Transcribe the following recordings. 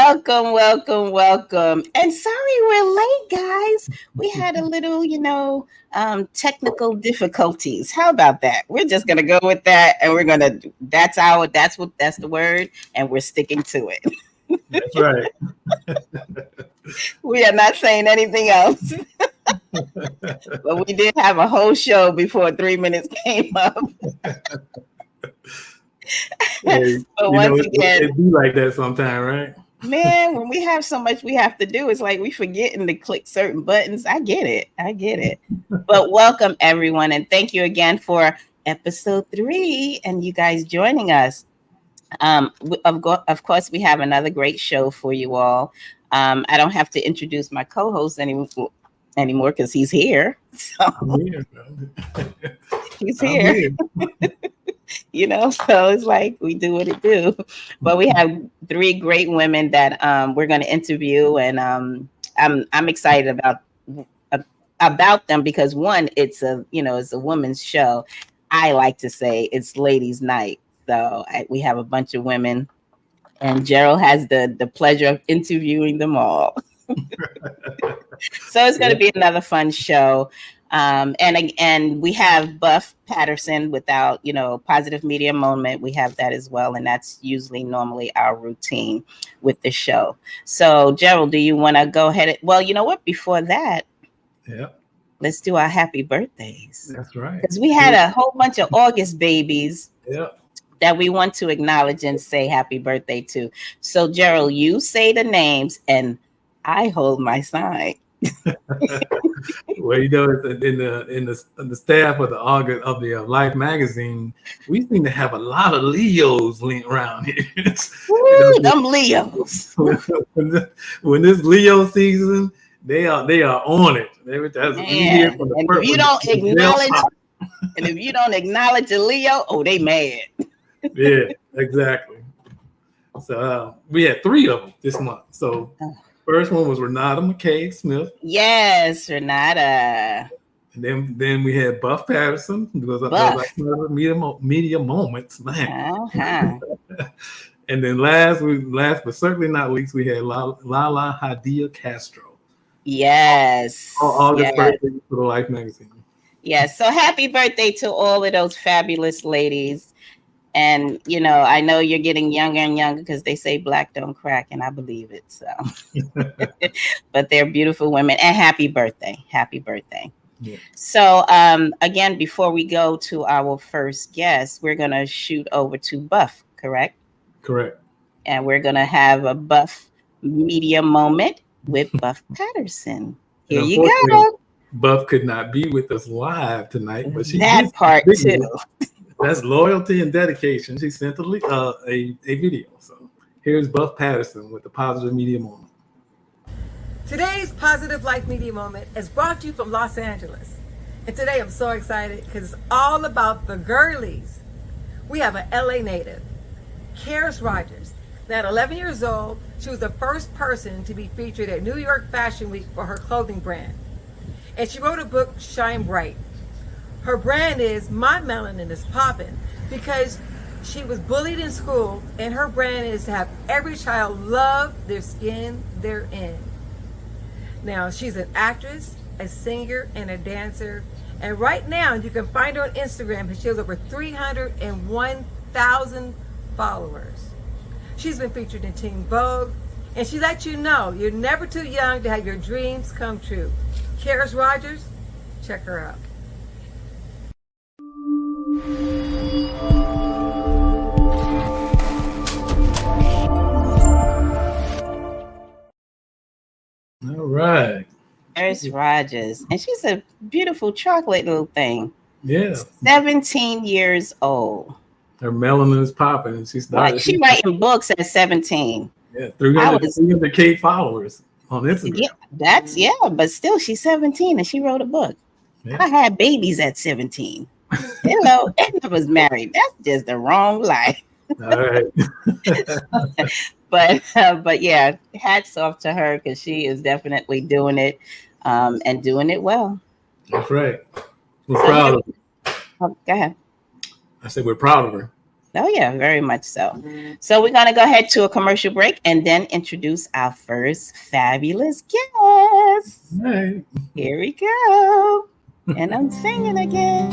Welcome, welcome, welcome. And sorry we're late, guys. We had a little, technical difficulties. How about that? We're just gonna go with that, and that's the word, and we're sticking to it. That's right. We are not saying anything else. But we did have a whole show before 3 minutes came up. Hey, but once again, it be like that sometime, right? Man, when we have so much we have to do, it's like we forgetting to click certain buttons. I get it. But welcome everyone, and thank you again for episode 3 and you guys joining us. Of course, we have another great show for you all. I don't have to introduce my co-host anymore because he's here. So he's here. So it's like we do what it do. But we have 3 great women that we're going to interview, and I'm excited about them because one, it's a woman's show. I like to say it's ladies' night. So we have a bunch of women, and Gerald has the pleasure of interviewing them all. So it's going to be another fun show. And we have Buff Patterson without, positive media moment. We have that as well. And that's usually normally our routine with the show. So Gerald, do you want to go ahead? Well, you know what? Before that, let's do our happy birthdays. That's right. Because we had a whole bunch of August babies. That we want to acknowledge and say happy birthday to. So Gerald, you say the names and I hold my sign. Well, in the staff of the August of the Lyfe magazine, we seem to have a lot of Leos around here. Woo, them Leos. When this Leo season, they are on it. If you don't acknowledge a Leo, they mad. Yeah, exactly. So we had 3 of them this month. So first one was Renata McKay Smith. Yes, Renata. And then we had Buff Patterson because of media moments, man. And then last but certainly not least, we had Lala Hadia Castro. Yes. August birthday for the Lyfe magazine. Yes. So happy birthday to all of those fabulous ladies. And, I know you're getting younger and younger because they say black don't crack, and I believe it. So, but they're beautiful women, and happy birthday. Happy birthday. Yeah. So, again, before we go to our first guest, we're going to shoot over to Buff, correct? Correct. And we're going to have a Buff media moment with Buff Patterson. Here you go. Buff could not be with us live tonight, but that part too. That's loyalty and dedication. She sent a video. So here's Buff Patterson with the Positive Media Moment. Today's Positive Life Media Moment is brought to you from Los Angeles. And today I'm so excited because it's all about the girlies. We have an LA native, Karis Rogers. Now at 11 years old, she was the first person to be featured at New York Fashion Week for her clothing brand. And she wrote a book, Shine Bright. Her brand is My Melanin is Poppin' because she was bullied in school, and her brand is to have every child love their skin they're in. Now, she's an actress, a singer, and a dancer. And right now, you can find her on Instagram, and she has over 301,000 followers. She's been featured in Teen Vogue, and she lets you know you're never too young to have your dreams come true. Karis Rogers, check her out. All right. Karis Rogers. And she's a beautiful chocolate little thing. Yeah. 17 years old. Her melanin is popping. She's writing books at 17. Yeah, 300K followers on Instagram. Yeah, but still she's 17 and she wrote a book. Yeah. I had babies at 17. Hello, and I was married. That's just the wrong life. All right. But yeah, hats off to her because she is definitely doing it and doing it well. That's right. We're proud of her. Oh, go ahead. I said we're proud of her. Oh, yeah, very much so. So we're going to go ahead to a commercial break and then introduce our first fabulous guest. Right. Here we go. And I'm singing again.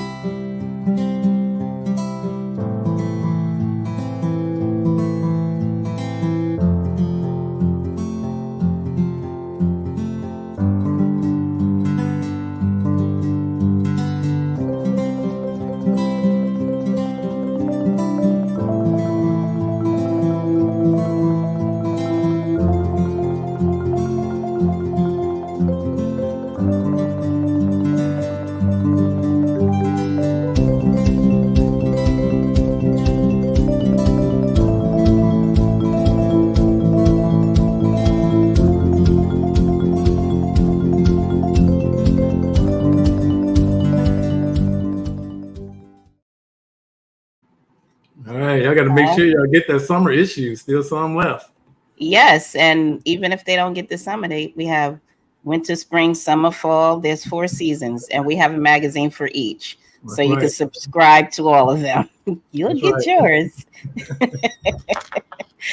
All right, y'all got to make sure y'all get that summer issue. Still some left. Yes, and even if they don't get the summer, we have winter, spring, summer, fall. There's 4 seasons, and we have a magazine for each. That's so you right. can subscribe to all of them. You'll That's get yours.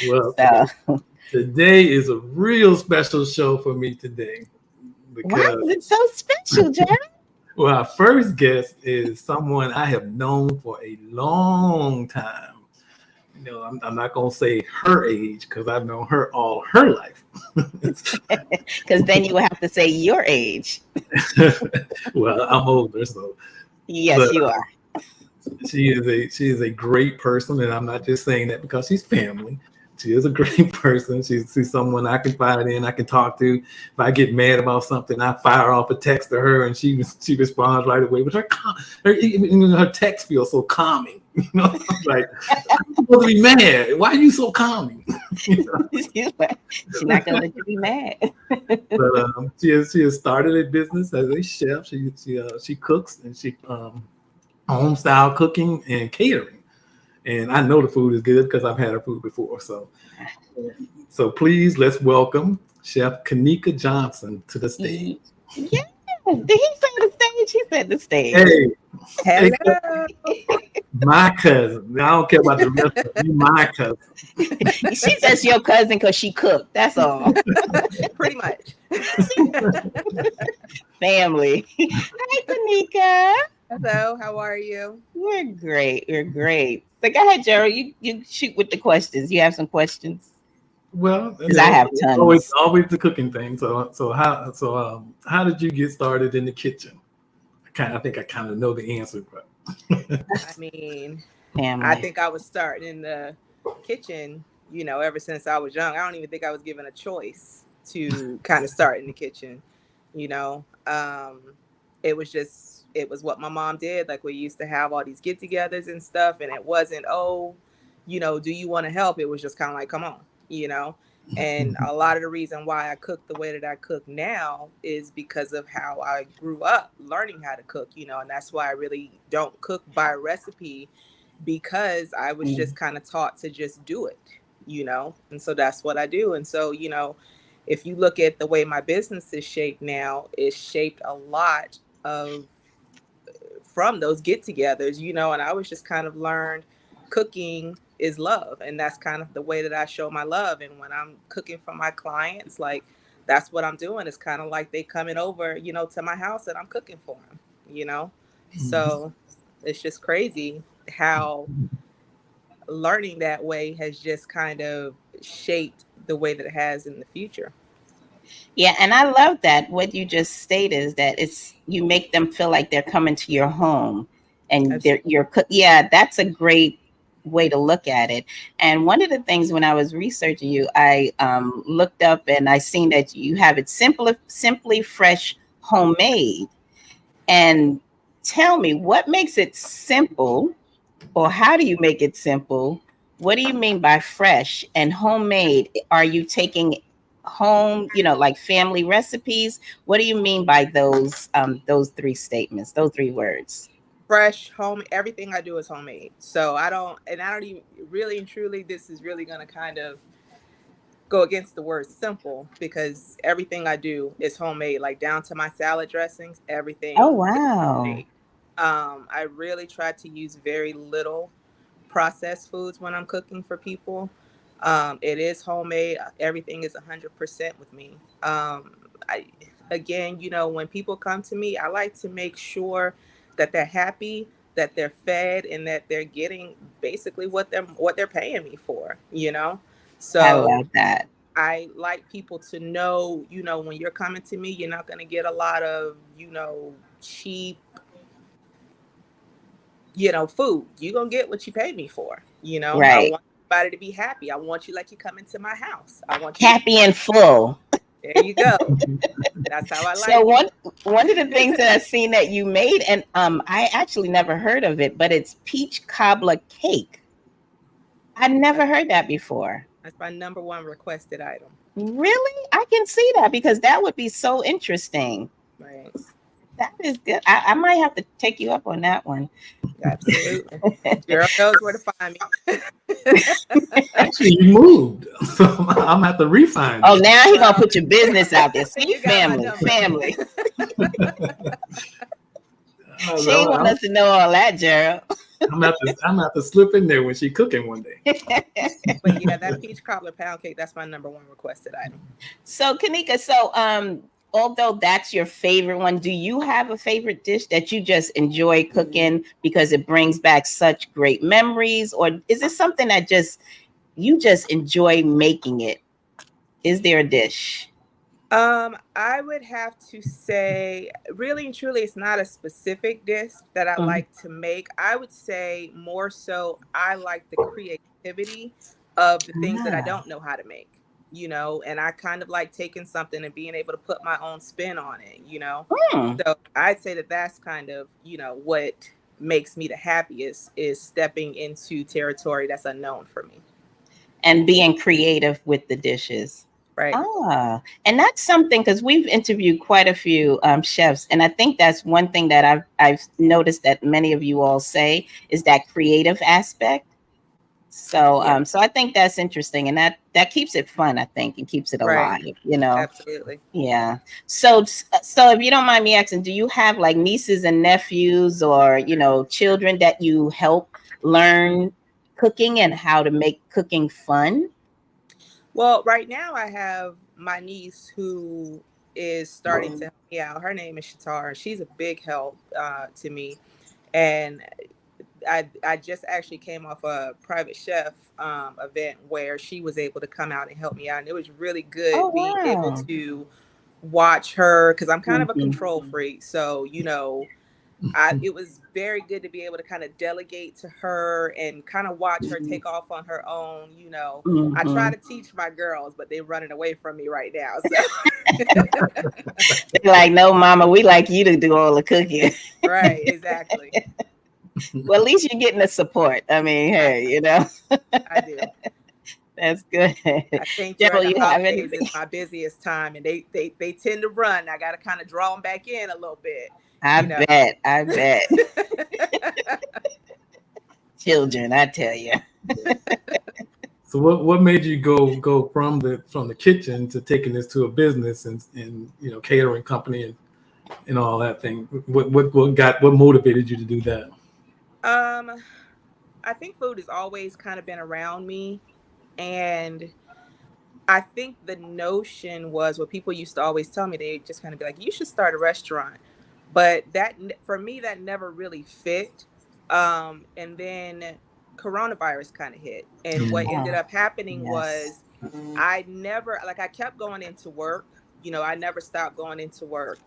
Well, So today is a real special show for me today. why is it so special, Gerald? Well, our first guest is someone I have known for a long time. You know, I'm not going to say her age because I've known her all her life. Because then you would have to say your age. Well, I'm older, so. Yes, you are. She is a great person, and I'm not just saying that because she's family. She is a great person. She's someone I can find in, I can talk to. If I get mad about something, I fire off a text to her, and she responds right away. But her text feels so calming. You know, like I'm supposed to be mad. Why are you so calming? You know? She's not gonna let you be mad. But she has started a business as a chef. She cooks and she home style cooking and catering. And I know the food is good because I've had her food before. So please let's welcome Chef Kanika Johnson to the stage. Yeah. Did he say the stage? He said the stage. Hey. Hello. My cousin. I don't care about the rest of you. My cousin. She says your cousin because she cooked. That's all. Pretty much. Family. Hi, Kanika. Hello, how are you? We're great. We're great. So go ahead, Gerald. You shoot with the questions. You have some questions? Well, because I have tons. Always the cooking thing. So how did you get started in the kitchen? I think I kind of know the answer, but I mean, family. I think I was starting in the kitchen, ever since I was young. I don't even think I was given a choice to kind of start in the kitchen. It was what my mom did. Like, we used to have all these get-togethers and stuff, and it wasn't, do you want to help? It was just kind of like, come on, And a lot of the reason why I cook the way that I cook now is because of how I grew up learning how to cook, and that's why I really don't cook by recipe, because I was just kind of taught to just do it, and so that's what I do. And so, if you look at the way my business is shaped now, it's shaped a lot from those get-togethers, and I was just kind of learned cooking is love, and that's kind of the way that I show my love. And when I'm cooking for my clients, like, that's what I'm doing. It's kind of like they coming over, to my house and I'm cooking for them, So it's just crazy how learning that way has just kind of shaped the way that it has in the future. Yeah, and I love that what you just stated is that you make them feel like they're coming to your home, and that's a great way to look at it. And one of the things when I was researching you, I looked up and I seen that you have it simply fresh homemade. And tell me, what makes it simple, or how do you make it simple? What do you mean by fresh and homemade? Are you taking home, like family recipes? What do you mean by those 3 statements, those 3 words? Fresh, home, everything I do is homemade. So I don't even really and truly, this is really going to kind of go against the word simple, because everything I do is homemade, like down to my salad dressings, everything. Oh, wow. I really try to use very little processed foods when I'm cooking for people. It is homemade. Everything is 100% with me. I Again, when people come to me, I like to make sure that they're happy, that they're fed, and that they're getting basically what they're paying me for. I So love that. I like people to know, when you're coming to me, you're not going to get a lot of, cheap, food. You're going to get what you pay me for. I Right. want everybody to be happy. I want you like you come into my house. I want you Happy and full. There you go. That's how I So like it. one of the things that I've seen that you made, and I actually never heard of it, but it's peach cobbler cake. I've never heard that before. That's my number one requested item. Really? I can see that, because that would be so interesting. Right. That is good. I might have to take you up on that one. Absolutely. Gerald knows where to find me. Actually, you moved. So I'm at the refine. Oh, now he's going to put your business out there. See, family. She ain't want us to know all that, Gerald. I'm at to slip in there when she's cooking one day. But yeah, that peach cobbler pound cake, that's my number one requested item. So Kanika, although that's your favorite one, do you have a favorite dish that you just enjoy cooking because it brings back such great memories? Or is it something that you just enjoy making it? Is there a dish? I would have to say, really and truly, it's not a specific dish that I like to make. I would say more so I like the creativity of the things that I don't know how to make, and I kind of like taking something and being able to put my own spin on it, So I'd say that that's kind of, what makes me the happiest is stepping into territory that's unknown for me. And being creative with the dishes. Right. And that's something, because we've interviewed quite a few chefs, and I think that's one thing that I've noticed that many of you all say is that creative aspect. So so I think that's interesting, and that keeps it fun, I think, and keeps it alive. Absolutely. Yeah. So if you don't mind me asking, do you have like nieces and nephews, or children that you help learn cooking and how to make cooking fun? Well, right now I have my niece who is starting to help me out. Her name is Shatar. She's a big help to me. And I just actually came off a private chef event where she was able to come out and help me out. And it was really good being able to watch her, because I'm kind of a control freak. So, it was very good to be able to kind of delegate to her and kind of watch her take off on her own. I try to teach my girls, but they're running away from me right now. So. They're like, no, mama, we like you to do all the cooking. Right, exactly. Well, at least you're getting the support. I mean, hey, I do. That's good. I think Gerald, the holidays is my busiest time, and they tend to run. I got to kind of draw them back in a little bit. I bet. Children, I tell you. So what made you go from the kitchen to taking this to a business and catering company and all that thing? What motivated you to do that? I think food has always kind of been around me, and I think the notion was what people used to always tell me. They just kind of be like, you should start a restaurant. But that, for me, that never really fit. And then coronavirus kind of hit. And what ended up happening was I kept going into work. I never stopped going into work.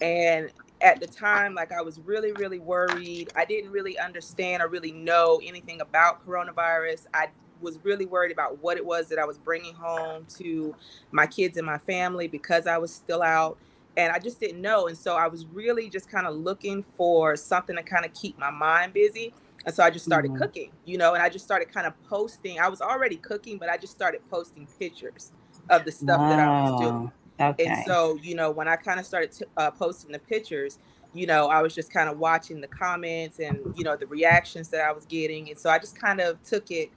And at the time, I was really, really worried. I didn't really understand or really know anything about coronavirus. I was really worried about what it was that I was bringing home to my kids and my family because I was still out. And I just didn't know. And so I was really just kind of looking for something to kind of keep my mind busy. And so I just started cooking, and I just started kind of posting. I was already cooking, but I just started posting pictures of the stuff that I was doing. Okay. And so, when I kind of started posting the pictures, I was just kind of watching the comments and, the reactions that I was getting. And so I just kind of took it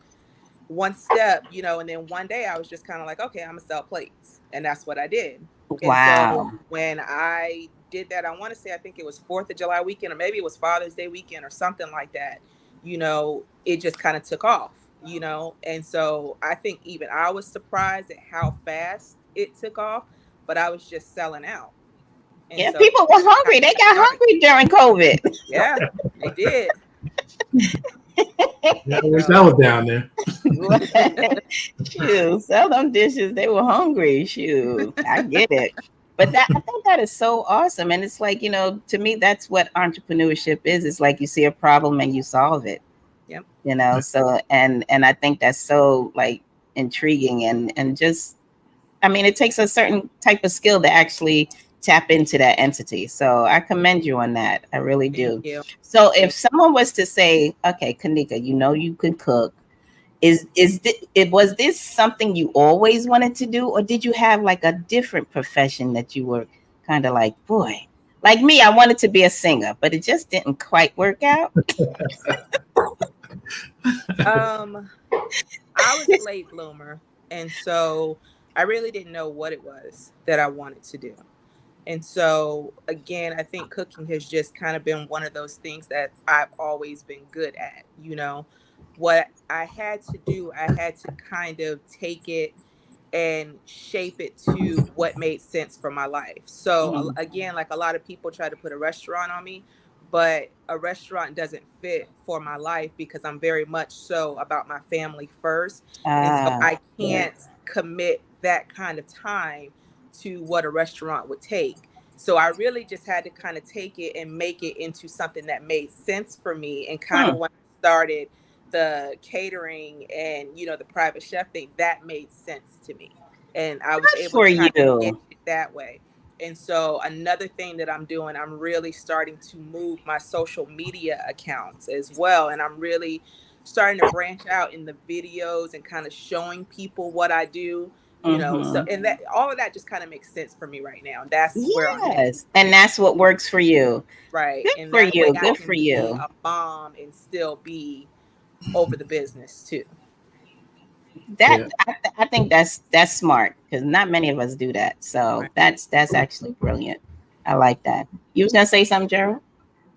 one step, and then one day I was just kind of like, okay, I'm gonna sell plates. And that's what I did. Wow. And so when I did that, I want to say, I think it was 4th of July weekend, or maybe it was Father's Day weekend or something like that. it just kind of took off, and so I think even I was surprised at how fast it took off, but I was just selling out. And Yeah, so people were hungry. They got hungry during COVID. Yeah, they did. Yeah, I wish I was down there. Shoot, sell them dishes. They were hungry. Shoot, I get it. But I think that is so awesome. And it's like, to me, that's what entrepreneurship is. It's like you see a problem and you solve it. Yep. So and I think that's so like intriguing and just, I mean, it takes a certain type of skill to actually tap into that entity. So I commend you on that. I really do. Thank you. So if someone was to say, okay, Kanika, you can cook. Was this something you always wanted to do, or did you have like a different profession that you were kind of like, boy, like me, I wanted to be a singer, but it just didn't quite work out? I was a late bloomer, and so I really didn't know what it was that I wanted to do. And so, again, I think cooking has just kind of been one of those things that I've always been good at. What I had to do, I had to kind of take it and shape it to what made sense for my life. So, again, like a lot of people try to put a restaurant on me, but a restaurant doesn't fit for my life because I'm very much so about my family first. And so I can't commit that kind of time to what a restaurant would take. So I really just had to kind of take it and make it into something that made sense for me. And kind of when I started the catering and, the private chef thing, that made sense to me. And I was able to kind of get it that way. And so another thing that I'm doing, I'm really starting to move my social media accounts as well. And I'm really starting to branch out in the videos and kind of showing people what I do. So and that all of that just kind of makes sense for me right now. That's where I'm at. And that's what works for you, right? Good and for you. Good for you. A mom and still be over the business too. I think that's smart because not many of us do that. So that's actually brilliant. I like that. You was gonna say something, Gerald?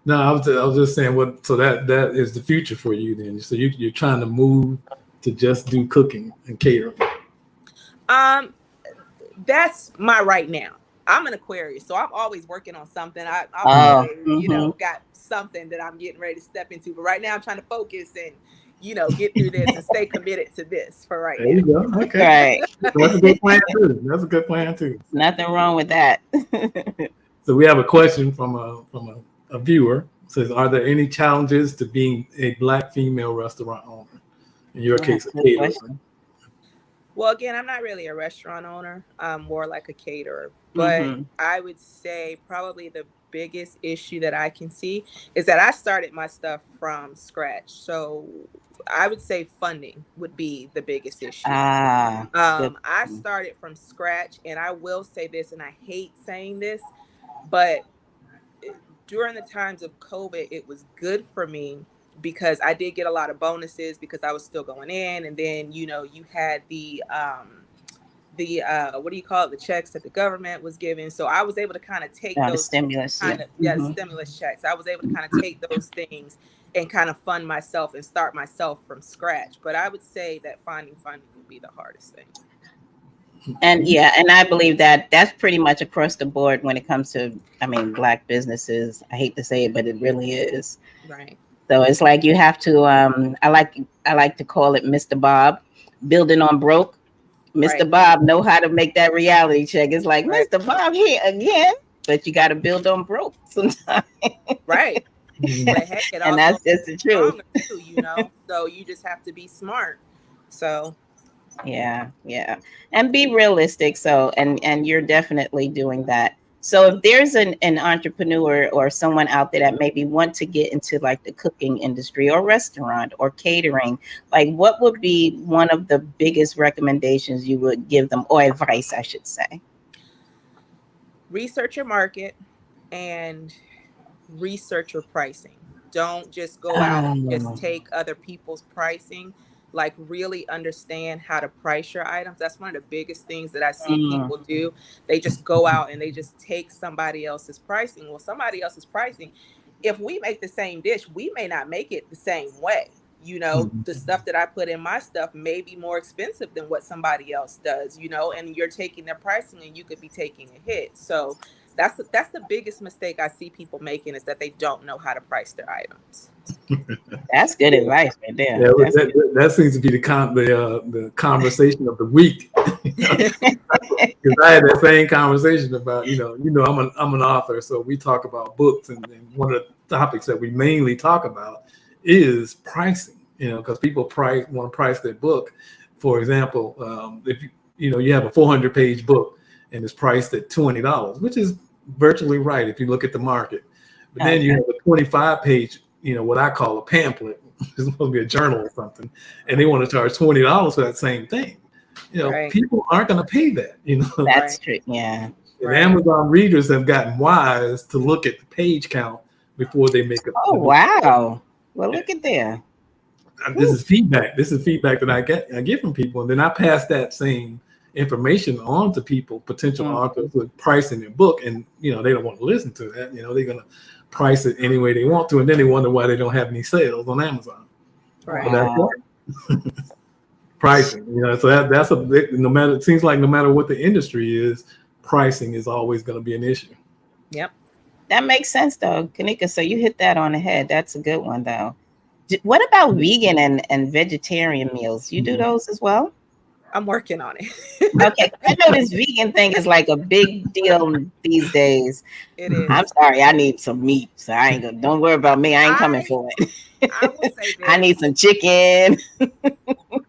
No, I was just saying what. So that is the future for you then. So you're trying to move to just do cooking and catering. That's my right now. I'm an Aquarius, so I'm always working on something. I'm always, got something that I'm getting ready to step into. But right now, I'm trying to focus and, get through this and stay committed to this for right now. There you go. Okay. Right. That's a good plan too. Nothing wrong with that. So we have a question from a viewer. It says, are there any challenges to being a Black female restaurant owner? In your case, a caterer. Well, again, I'm not really a restaurant owner. I'm more like a caterer. But I would say probably the biggest issue that I can see is that I started my stuff from scratch. So I would say funding would be the biggest issue. I started from scratch, and I will say this, and I hate saying this, but during the times of COVID, it was good for me because I did get a lot of bonuses because I was still going in. And then, you had the what do you call it? The checks that the government was giving. So I was able to kind of take those stimulus, stimulus checks. I was able to kind of take those things and kind of fund myself and start myself from scratch. But I would say that finding funding would be the hardest thing. And I believe that that's pretty much across the board when it comes to, Black businesses. I hate to say it, but it really is. Right. So it's like you have to, I like to call it Mr. Bob, building on broke. Mr. Bob know how to make that reality check. It's like, Mr. Bob here again, but you got to build on broke sometimes. Right. But heck, and that's just the truth. Too, so you just have to be smart. So. Yeah. And be realistic. So, and you're definitely doing that. So if there's an entrepreneur or someone out there that maybe want to get into like the cooking industry or restaurant or catering, like what would be one of the biggest recommendations you would give them, or advice, I should say? Research your market and research your pricing. Don't just go out and just take other people's pricing. Like really understand how to price your items. That's one of the biggest things that I see people do. They just go out and they just take somebody else's pricing. Well, somebody else's pricing, if we make the same dish, we may not make it the same way. You know, the stuff that I put in my stuff may be more expensive than what somebody else does, you know, and you're taking their pricing and you could be taking a hit. So that's the biggest mistake I see people making, is that they don't know how to price their items. That's good advice right there. Yeah, that seems to be the conversation of the week. Because I had that same conversation about, I'm an author, so we talk about books, and one of the topics that we mainly talk about is pricing. Because people want to price their book. For example, if you have a 400-page book and it's priced at $20, which is virtually right if you look at the market. But then you have a 25-page, what I call a pamphlet. It's supposed to be a journal or something, and they want to charge $20 for that same thing. Right. People aren't going to pay that. That's true. Yeah. And Amazon readers have gotten wise to look at the page count before they make a. Oh wow! Well, look at there. This is feedback. This is feedback that I get from people, and then I pass that same information on to people, potential authors, with pricing their book, and they don't want to listen to that. They're gonna price it any way they want to, and then they wonder why they don't have any sales on Amazon. Right. Wow. Pricing, so that's a big, it seems like no matter what the industry is, pricing is always going to be an issue. Yep. That makes sense though, Kanika. So you hit that on the head. That's a good one though. What about vegan and vegetarian meals? You do those as well? I'm working on it. Okay, I know this vegan thing is like a big deal these days. It is. I'm sorry, I need some meat, so I ain't gonna. Don't worry about me. I ain't coming for it. I will say this. I need some chicken.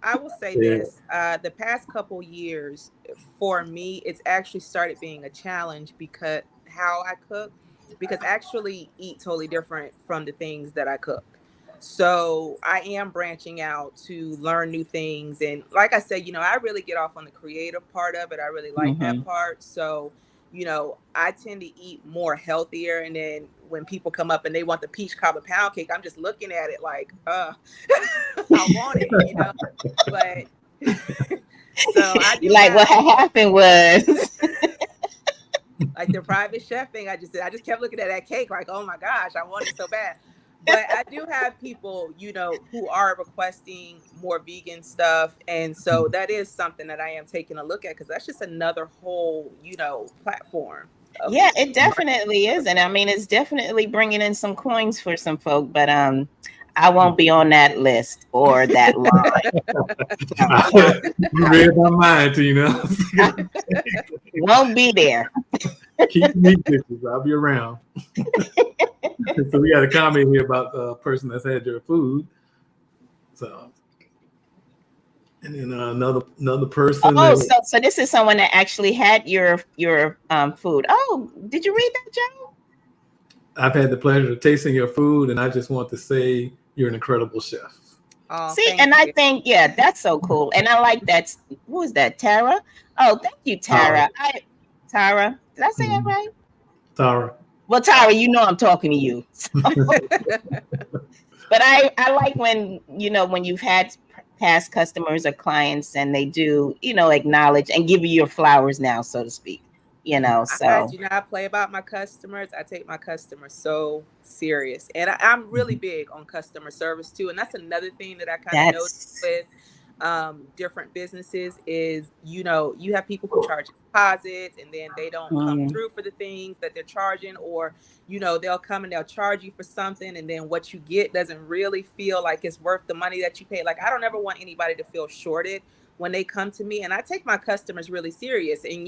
I will say this. The past couple years, for me, it's actually started being a challenge because how I cook, because I actually eat totally different from the things that I cook. So I am branching out to learn new things. And like I said, I really get off on the creative part of it. I really like that part. So, I tend to eat more healthier. And then when people come up and they want the peach cobbler pound cake, I'm just looking at it like, I want it, But so I do like what happened was like the private chef thing. I just kept looking at that cake like, oh my gosh, I want it so bad. But I do have people, who are requesting more vegan stuff. And so that is something that I am taking a look at, because that's just another whole, platform. Yeah, it definitely is. And I mean, it's definitely bringing in some coins for some folk, but I won't be on that list or that line. You read my mind, Tina. Won't be there. Keep me pictures. I'll be around. So we got a comment here about a person that's had their food. So, and then another person. Oh, so this is someone that actually had your food. Oh, did you read that, Joe? I've had the pleasure of tasting your food, and I just want to say you're an incredible chef. Oh, see, and I think, that's so cool. And I like that. Who is that, Tara? Oh, thank you, Tara. Tara, did I say that right? Tara. Well, Tara, I'm talking to you. But I like when, when you've had past customers or clients and they do, acknowledge and give you your flowers now, so to speak. So I do not play about my customers. I take my customers so serious, and I'm really big on customer service too. And that's another thing that I kind of noticed with different businesses is, you have people who charge deposits and then they don't come through for the things that they're charging, or, they'll come and they'll charge you for something, and then what you get doesn't really feel like it's worth the money that you pay. Like, I don't ever want anybody to feel shorted when they come to me, and I take my customers really serious. And,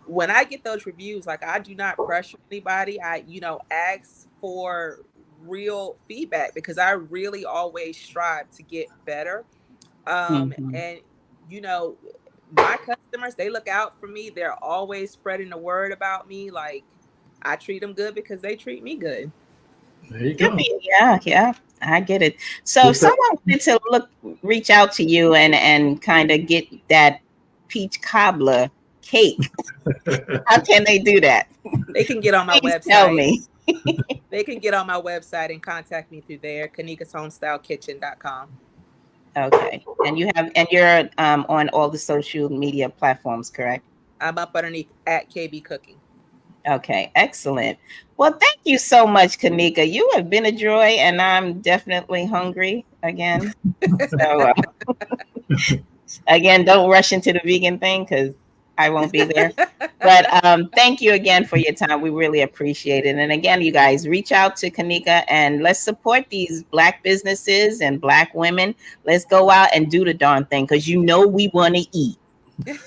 when I get those reviews, like, I do not pressure anybody. I, ask for real feedback, because I really always strive to get better. And, my customers, they look out for me. They're always spreading the word about me. Like, I treat them good because they treat me good. There you go. Yeah, I get it. So if someone wanted to reach out to you and kind of get that peach cobbler cake, how can they do that? They can get on my website. Tell me. They can get on my website and contact me through there, kanikashomestylekitchen.com. Okay. And you're on all the social media platforms, correct? I'm up underneath at KB Cooking. Okay, excellent. Well, thank you so much, Kanika. You have been a joy, and I'm definitely hungry again. So, again, don't rush into the vegan thing because I won't be there. But thank you again for your time. We really appreciate it. And again, you guys reach out to Kanika and let's support these Black businesses and Black women. Let's go out and do the darn thing because we want to eat.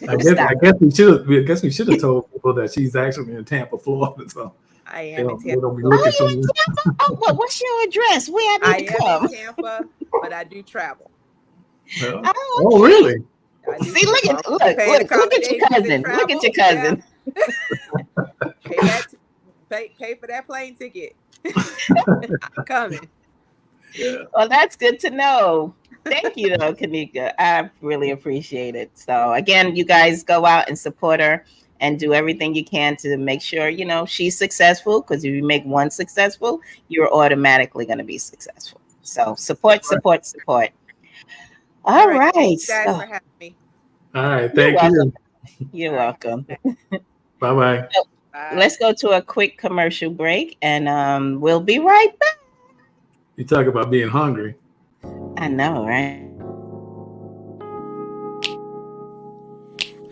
I guess we should have told people that she's actually in Tampa, Florida. So I am in Tampa. Well, what's your address? Where I need to come? I am in Tampa, but I do travel. Oh, really? See, look at your cousin. Look at your cousin. Yeah. Pay for that plane ticket. I'm coming. Yeah. Well, that's good to know. Thank you, though, Kanika. I really appreciate it. So, again, you guys go out and support her and do everything you can to make sure, she's successful. Because if you make one successful, you're automatically going to be successful. So, support. All right. Thanks, guys, for having me. All right. Thank you. You're welcome. Bye-bye. So, let's go to a quick commercial break, and we'll be right back. You talk about being hungry. I know, right?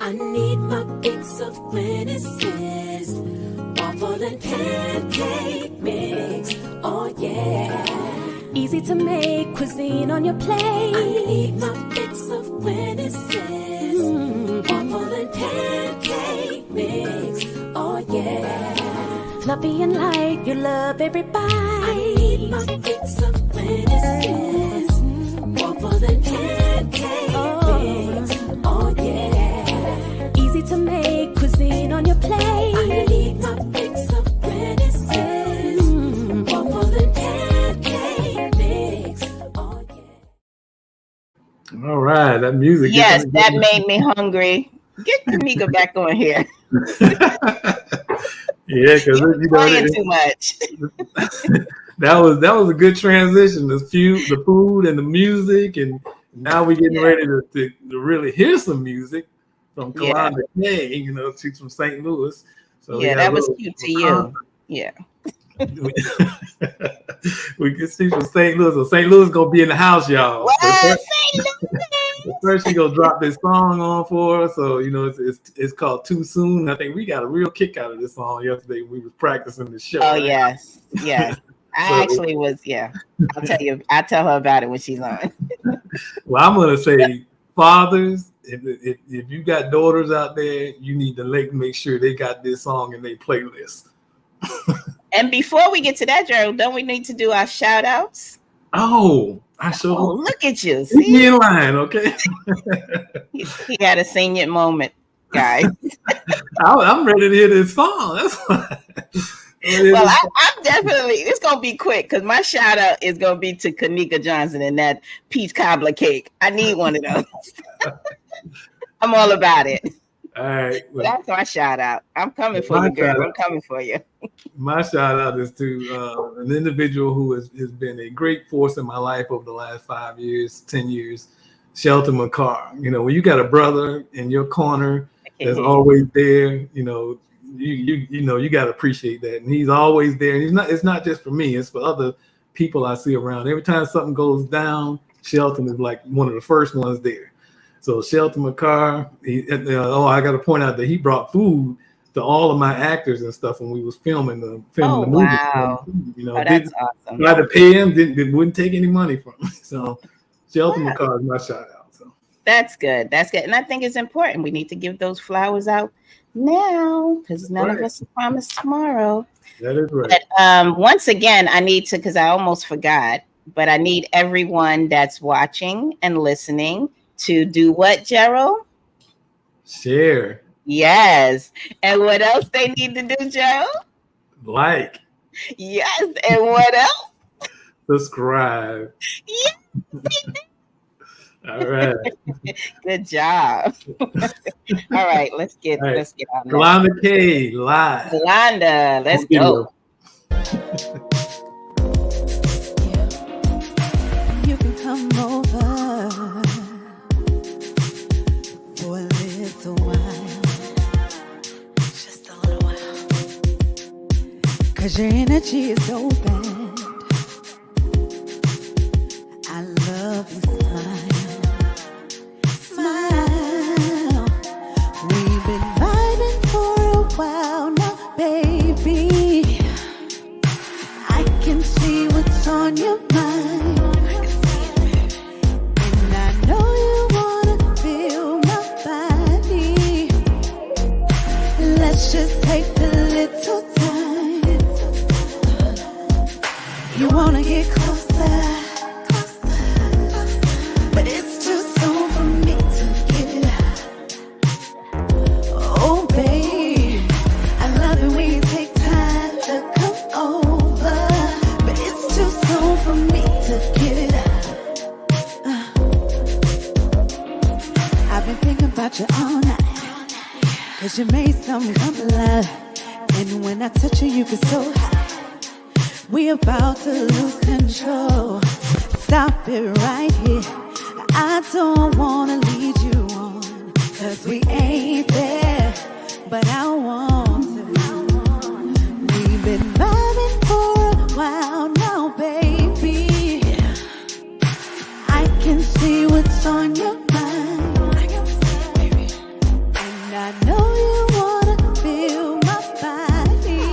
I need my fix of when it says waffle and pancake mix. Oh yeah, easy to make cuisine on your plate. I need my fix of when it says waffle and pancake mix. Oh yeah, fluffy and light, you love every bite. I need my fix of when it says waffle and pancake mix. Oh yeah, easy to make cuisine on your plate. I need my fix of when it says waffle and pancake mix. Oh yeah. All right, that music. Yes, that made me hungry. Get Kanika back on here. Yeah, because playing too much. that was a good transition. The food and the music, and now we're getting ready to really hear some music from Kalonda Kay. She's from St. Louis. So that was cute to you. Yeah. We can see from St. Louis. So St. Louis gonna be in the house, y'all. First she gonna drop this song on for us. So it's called Too Soon. I think we got a real kick out of this song yesterday when we was practicing the show. Oh yes. I actually was. Yeah, I'll tell her about it when she's on. Well, I'm gonna say, fathers, if you got daughters out there, you need to make sure they got this song in their playlist. And before we get to that, Gerald, don't we need to do our shout outs? Oh, I sure. Oh, look at you. Keep me in line, okay? He had a senior moment, guys. I'm ready to hear this song. That's why. Well, I'm definitely, it's going to be quick because my shout out is going to be to Kanika Johnson and that peach cobbler cake. I need one of those. I'm all about it. All right. Well, that's my shout out. I'm coming for you, girl. I'm coming for you. My shout out is to an individual who has been a great force in my life over the last 5 years, 10 years, Shelton McCarr. When you got a brother in your corner that's always there, you got to appreciate that. And he's always there. And it's not just for me, it's for other people I see around. Every time something goes down, Shelton is like one of the first ones there. So Shelton McCarr, I got to point out that he brought food to all of my actors and stuff when we was filming the movie. Wow. That's awesome. Tried to pay him, wouldn't take any money from him. So Shelton McCarr is my shout out. So that's good. And I think it's important. We need to give those flowers out now because none of us are promised tomorrow. That is right. But once again, I need to, because I almost forgot, but I need everyone that's watching and listening to do what, Gerald? Share. Yes. And what else they need to do, Gerald? Like. Yes. And what else? Subscribe. Yes. All right. Good job. All right. Let's get on that. Kalonda Kay live. Kalonda, let's go. You can come over. For a little while, just a little while. 'cause your energy is so bad. I love your smile. We've been vibing for a while now, baby. I can see what's on your mind, and I know you wanna feel my body. Let's just take a little time. You wanna get closer, but it's too soon for me to get it out. Oh, babe, I love it when you take time to come over, but it's too soon for me to get it out. I've been thinking about you all night, 'cause you made something come alive, and when I touch you, you get so high. We about to lose control. Stop it right here. I don't wanna lead you on, 'cause we ain't there, but I want to. We've been vibing for a while now, baby. I can see what's on your mind, and I know you wanna feel my body.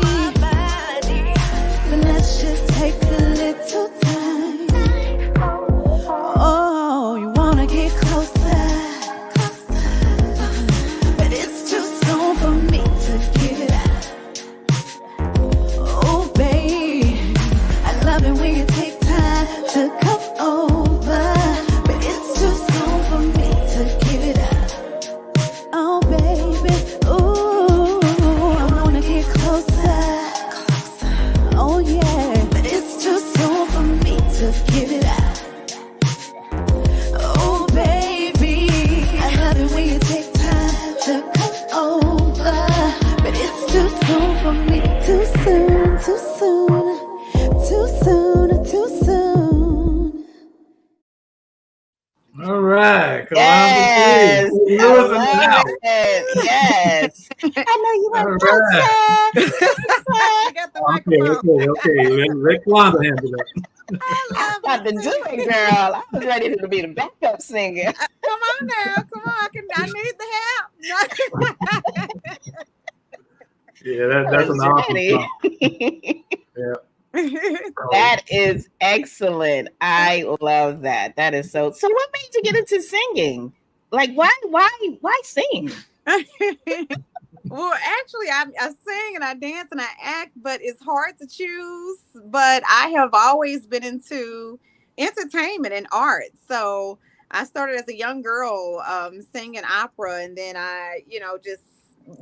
But let's just take a little time. Oh, you wanna get closer, but it's too soon for me to get it out. Oh, babe, I love it when you take time to come over, but it's too soon for me to get it out. Oh, baby, ooh, I wanna get closer. Oh, yeah, but it's too soon for me to get it out. Oh, baby, I love it when you take time to come over, but it's too soon for me. Too soon, too soon, too soon, too soon. All right. Yes, Kalonda Kay. I love it. Yes, I know you All want right. I got the microphone. Okay. Let Kalonda handle that. I'm about to do it, girl. I was ready to be the backup singer. Come on now. Come on. I need the help. Yeah, that's an awesome song. Yeah. That is excellent. I love that. That is so. So, what made you get into singing? Like, why sing? Well, actually, I sing and I dance and I act, but it's hard to choose. But I have always been into entertainment and art. So I started as a young girl singing opera, and then I, just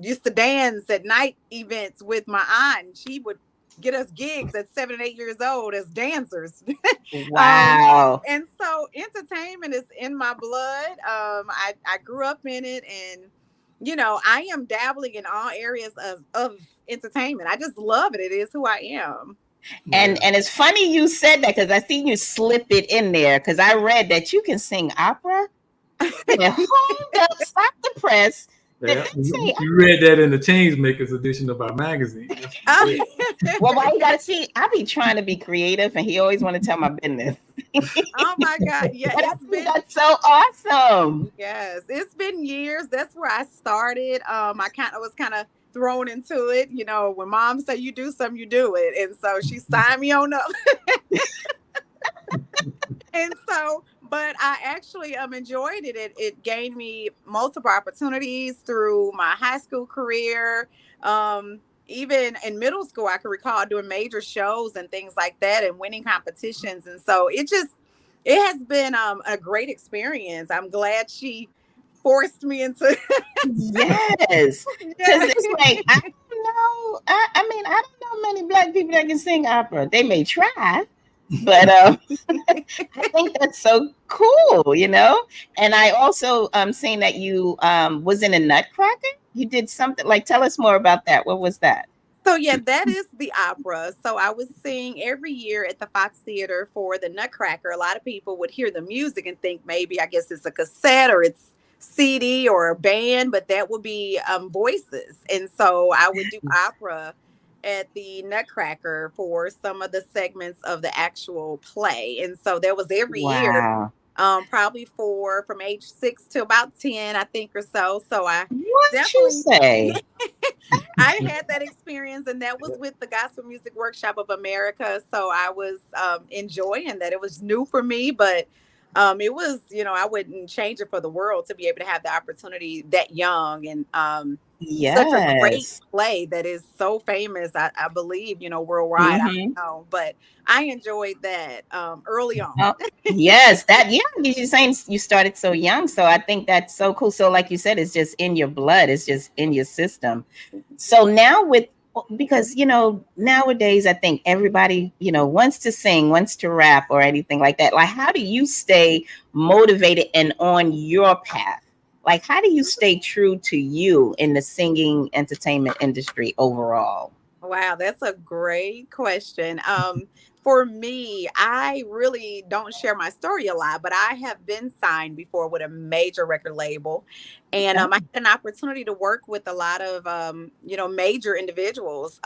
used to dance at night events with my aunt, and she would get us gigs at 7 and 8 years old as dancers. Wow. And so entertainment is in my blood. I grew up in it, and I am dabbling in all areas of entertainment. I just love it. It is who I am. And it's funny you said that, because I seen you slip it in there, because I read that you can sing opera. Hold up, stop the press. Yeah. You read that in the Changemakers edition of our magazine. Well, why you gotta see? I be trying to be creative, and he always want to tell my business. Oh my God! Yeah, that's so awesome. Yes, it's been years. That's where I started. I was kind of thrown into it. When mom said you do something, you do it, and so she signed me on up. And so, but I actually enjoyed it. It gained me multiple opportunities through my high school career. Even in middle school, I can recall doing major shows and things like that and winning competitions. And so it has been a great experience. I'm glad she forced me into Yes. Because it's like, I don't know. I mean, I don't know many Black people that can sing opera. They may try. But I think that's so cool, And I also seen that you was in a Nutcracker. You did something, like, tell us more about that. What was that? So yeah, that is the opera. So I would sing every year at the Fox Theater for the Nutcracker. A lot of people would hear the music and think maybe, I guess it's a cassette or it's CD or a band, but that would be voices. And so I would do opera at the Nutcracker for some of the segments of the actual play. And so there was every year, Wow. probably from age 6 to about 10, I think, or so. So I What you definitely, say? I had that experience, and that was with the Gospel Music Workshop of America. So I was enjoying that. It was new for me, but it was, I wouldn't change it for the world to be able to have the opportunity that young, and such a great Yes. play that is so famous, I believe, worldwide. I Mm-hmm. don't know, but I enjoyed that early on. Oh, yes, that yeah, you're saying you started so young, so I think that's so cool. So, like you said, it's just in your blood, it's just in your system. So now because nowadays I think everybody wants to sing, wants to rap or anything like that. Like, how do you stay motivated and on your path? Like, how do you stay true to you in the singing entertainment industry overall? Wow, that's a great question. For me, I really don't share my story a lot, but I have been signed before with a major record label, and Okay. I had an opportunity to work with a lot of major individuals,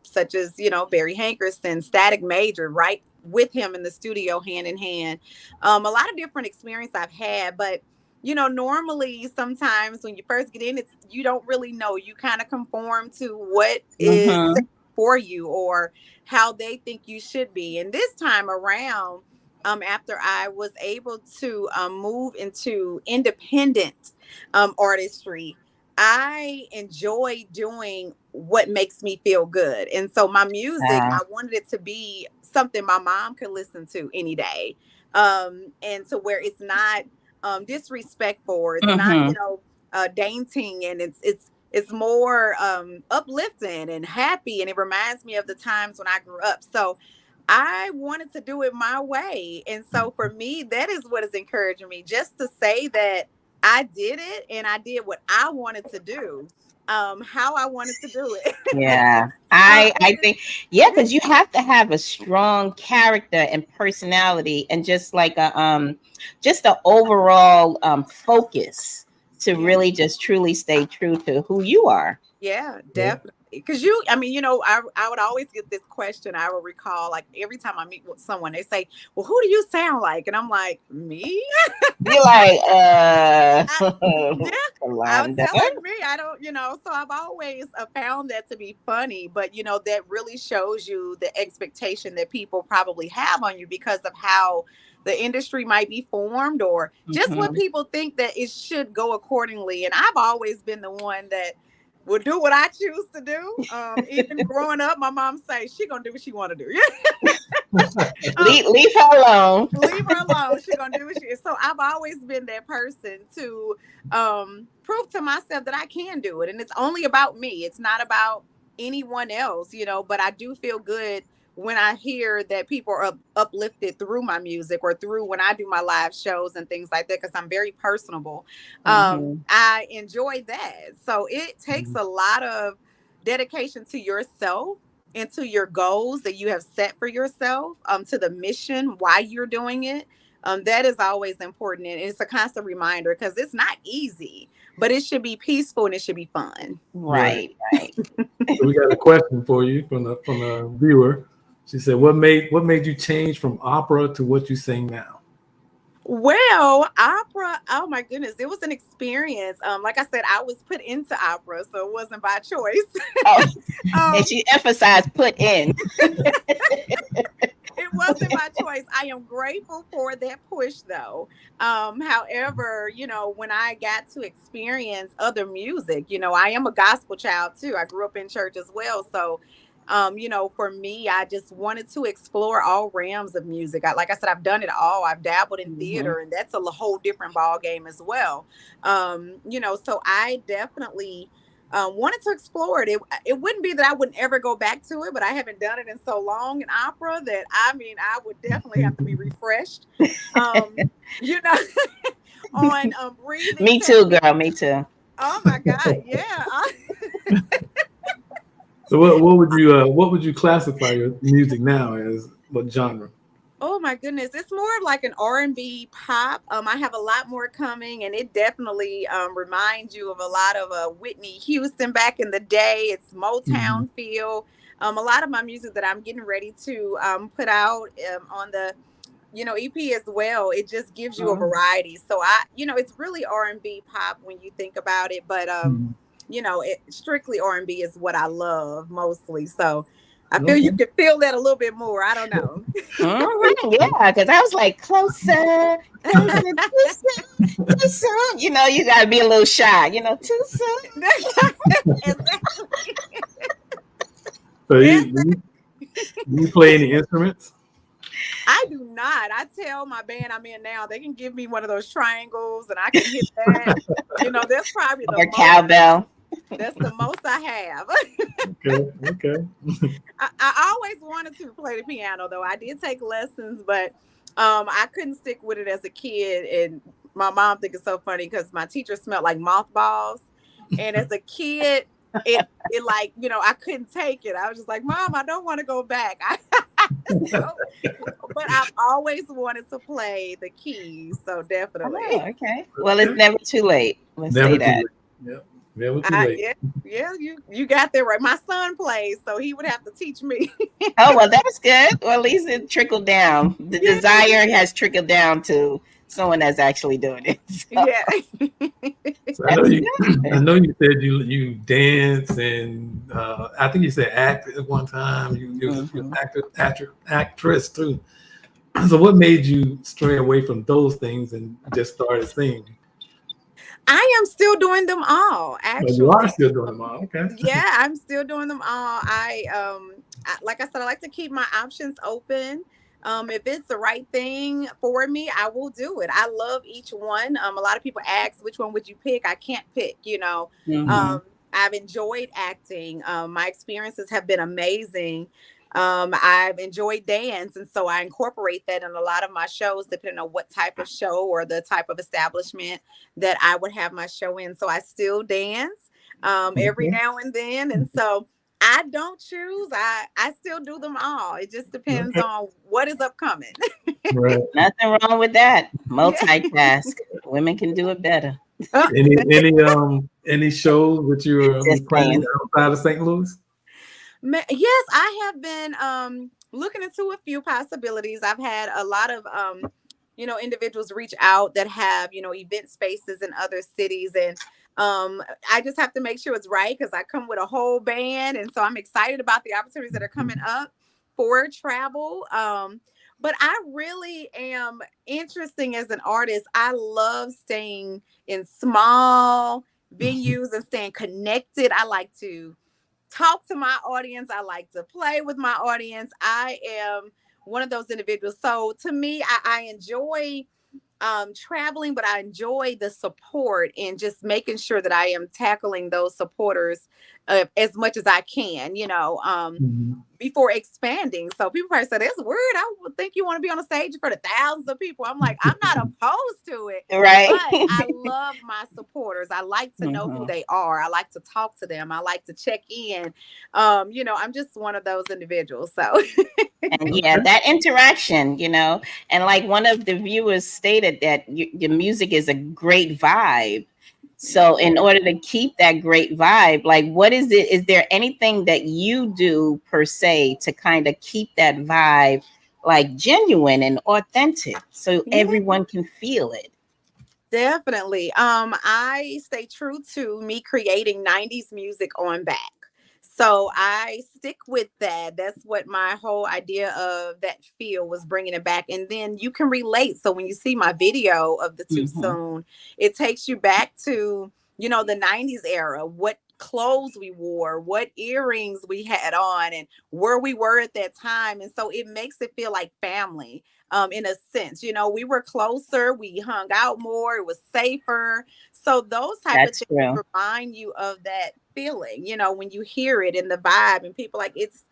such as Barry Hankerson, Static Major, right with him in the studio, hand in hand. A lot of different experience I've had, but normally sometimes when you first get in, you don't really know. You kind of conform to what is set Mm-hmm. for you or how they think you should be. And this time around, after I was able to move into independent artistry, I enjoy doing what makes me feel good. And so my music, I wanted it to be something my mom could listen to any day. And to where it's not disrespectful, or it's not Mm-hmm. daunting, and it's more uplifting and happy, and it reminds me of the times when I grew up. So I wanted to do it my way, and so for me, that is what is encouraging me, just to say that I did it and I did what I wanted to do, how I wanted to do it. Yeah, uh, I think yeah, because you have to have a strong character and personality, and just the overall focus to yeah. really just truly stay true to who you are. Yeah, Yeah. definitely. Because I would always get this question. I will recall, like, every time I meet with someone, they say, "Well, who do you sound like?" And I'm like, "Me?" You're like, I, yeah, I would Kalonda. tell her me. I don't, So I've always found that to be funny, but that really shows you the expectation that people probably have on you because of how the industry might be formed, or just what Mhm. people think that it should go accordingly. And I've always been the one that will do what I choose to do. Even growing up, my mom say she gonna do what she want to do. um, Leave her alone. Leave her alone. She gonna do what she is. So I've always been that person to prove to myself that I can do it, and it's only about me. It's not about anyone else, But I do feel good when I hear that people are uplifted through my music, or through when I do my live shows and things like that, because I'm very personable. Mhm. I enjoy that. So it takes Mhm. a lot of dedication to yourself and to your goals that you have set for yourself, to the mission, why you're doing it. That is always important. And it's a constant reminder, because it's not easy, but it should be peaceful and it should be fun. Right. Right, right. So we got a question for you from a viewer. She said, "What made you change from opera to what you sing now?" Well, opera, oh my goodness, it was an experience. Like I said, I was put into opera, so it wasn't by choice. Oh, and um, she emphasized put in. it wasn't my choice. I am grateful for that push, though. However, when I got to experience other music, I am a gospel child too. I grew up in church as well. So, for me, I just wanted to explore all realms of music. Like I said, I've done it all. I've dabbled in Mhm. theater, and that's a whole different ball game as well. So I definitely wanted to explore it. It wouldn't be that I wouldn't ever go back to it, but I haven't done it in so long in opera that, I would definitely have to be refreshed. Um, you know, on breathing Me too, technique. girl. Me too. Oh my God, yeah. So what would you classify your music now as? What genre? Oh my goodness, it's more of like an R&B pop. I have a lot more coming, and it definitely reminds you of a lot of Whitney Houston back in the day. It's Mhm. Motown feel. A lot of my music that I'm getting ready to put out on the EP as well, it just gives you a variety. So it's really R&B pop when you think about it, but strictly R&B is what I love mostly. So I feel you could feel that a little bit more. I don't know. Yeah, because I was like, closer, closer, too soon, too soon. You got to be a little shy, too soon. Exactly. So you play any instruments? I do not. I tell my band I'm in now, they can give me one of those triangles and I can hit that. That's probably the Or most. cowbell. That's the most I have. Okay. I always wanted to play the piano, though. I did take lessons, but I couldn't stick with it as a kid. And my mom thinks it's so funny because my teacher smelled like mothballs. And as a kid, it like, I couldn't take it. I was just like, Mom, I don't want to go back. But I've always wanted to play the keys. So definitely. Oh, okay. Well, it's never too late. Let's Never say that. Yep. Never too late. Yeah, you got that right. My son plays, so he would have to teach me. Oh, well, that's good. Well, at least it trickled down. The desire has trickled down to someone that's actually doing it. So. Yeah. So I know you said you dance and I think you said act at one time. You're actress too. So what made you stray away from those things and just started singing? I am still doing them all, actually. You are still doing them all, okay? Yeah, I'm still doing them all. Like I said, I like to keep my options open. If it's the right thing for me, I will do it. I love each one. A lot of people ask, which one would you pick? I can't pick, I've enjoyed acting. My experiences have been amazing. I've enjoyed dance, and so I incorporate that in a lot of my shows, depending on what type of show or the type of establishment that I would have my show in. So I still dance every now and then, and so I don't choose. I still do them all. It just depends on what is upcoming. Right. Nothing wrong with that. Multitask. Women can do it better. Any shows that you're playing outside of St. Louis? Yes, I have been looking into a few possibilities. I've had a lot of individuals reach out that have event spaces in other cities, and I just have to make sure it's right because I come with a whole band, and so I'm excited about the opportunities that are coming up for travel. But I really am interesting as an artist. I love staying in small venues and staying connected. I like to talk to my audience. I like to play with my audience. I am one of those individuals. So to me, I enjoy traveling, but I enjoy the support and just making sure that I am tackling those supporters as much as I can, before expanding. So people probably say, that's weird. I would think you want to be on a stage for the thousands of people. I'm like, I'm not opposed to it. Right. But I love my supporters. I like to know who they are. I like to talk to them. I like to check in. I'm just one of those individuals. So and that interaction, and like one of the viewers stated that the music is a great vibe. So in order to keep that great vibe, like what is it? Is there anything that you do per se to kind of keep that vibe like genuine and authentic so everyone can feel it? Definitely. I stay true to me creating 90s music on back. So I stick with that. That's what my whole idea of that feel was, bringing it back. And then you can relate. So when you see my video of the Too Soon, it takes you back to, the 90s era, what clothes we wore, what earrings we had on, and where we were at that time. And so it makes it feel like family. In a sense, we were closer, we hung out more, it was safer. So those type of things remind you of that feeling, when you hear it in the vibe, and people like it's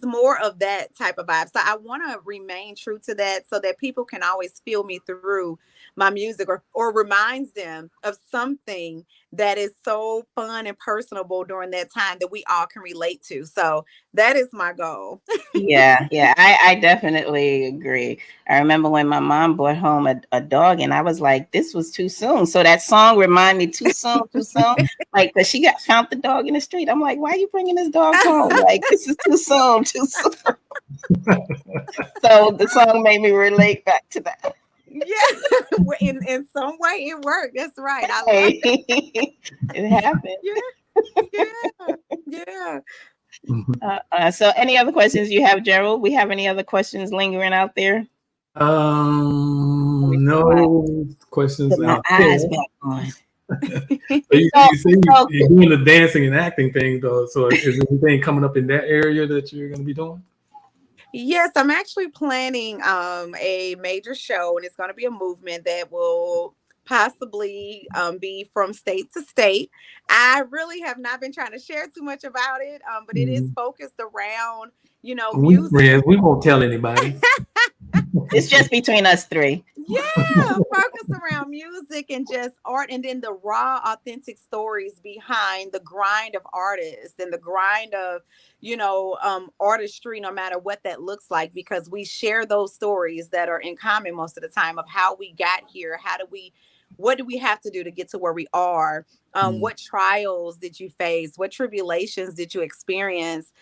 more of that type of vibe. So I want to remain true to that so that people can always feel me through my music, or reminds them of something that is so fun and personable during that time that we all can relate to. So that is my goal. Yeah, I definitely agree. I remember when my mom brought home a dog, and I was like, this was too soon. So that song reminded me, too soon, too soon. Like, because she found the dog in the street. I'm like, why are you bringing this dog home? Like, this is too soon, too soon. So the song made me relate back to that. Yeah, in some way it worked. That's right. I like it. It happened. Yeah. So any other questions you have, Gerald? We have any other questions lingering out there? No questions. Put my eyes back on. You say you're doing the dancing and acting thing, though. So is anything coming up in that area that you're going to be doing? Yes, I'm actually planning a major show, and it's going to be a movement that will possibly be from state to state. I really have not been trying to share too much about it, but it is focused around, music. We won't tell anybody. It's just between us three. Yeah, focus around music and just art, and then the raw, authentic stories behind the grind of artists and the grind of, artistry, no matter what that looks like, because we share those stories that are in common most of the time of how we got here. What do we have to do to get to where we are? What trials did you face? What tribulations did you experience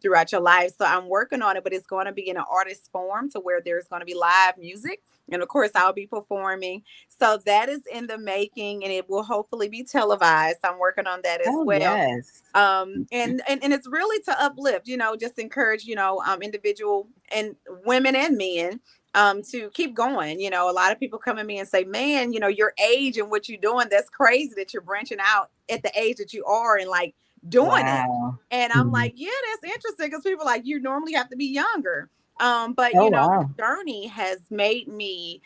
throughout your life? So I'm working on it, but it's going to be in an artist form to where there's going to be live music. And of course, I'll be performing. So that is in the making, and it will hopefully be televised. I'm working on that as well. Yes. And it's really to uplift, just encourage, individual and women and men to keep going. A lot of people come at me and say, man, your age and what you're doing, that's crazy that you're branching out at the age that you are and like doing it. And I'm like, yeah, that's interesting, because people are like, you normally have to be younger. But the journey has made me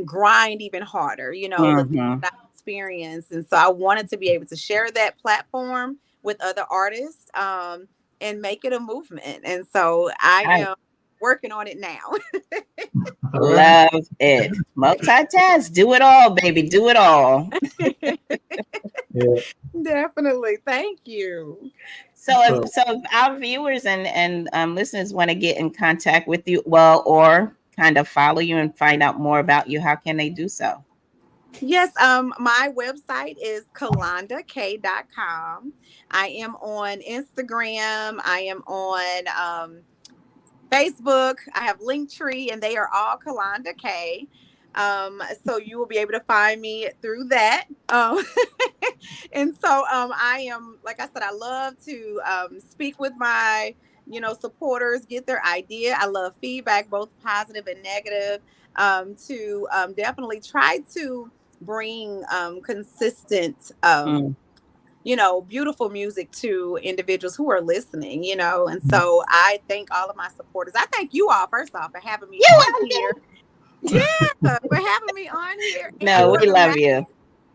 grind even harder, the experience. And so I wanted to be able to share that platform with other artists and make it a movement. And so I am working on it now. Love it. Multitask. Do it all, baby. Do it all. Yeah. Definitely. Thank you. So if our viewers and listeners want to get in contact with you, or kind of follow you and find out more about you, how can they do so? Yes, my website is kalondakay.com. I am on Instagram. I am on Facebook. I have Linktree, and they are all Kalonda Kay. So you will be able to find me through that. And so I am, like I said, I love to speak with my, supporters, get their idea. I love feedback, both positive and negative, to definitely try to bring consistent, beautiful music to individuals who are listening, and so I thank all of my supporters. I thank you all, first off, for having me on here. Yeah, for having me on here. No, we love you.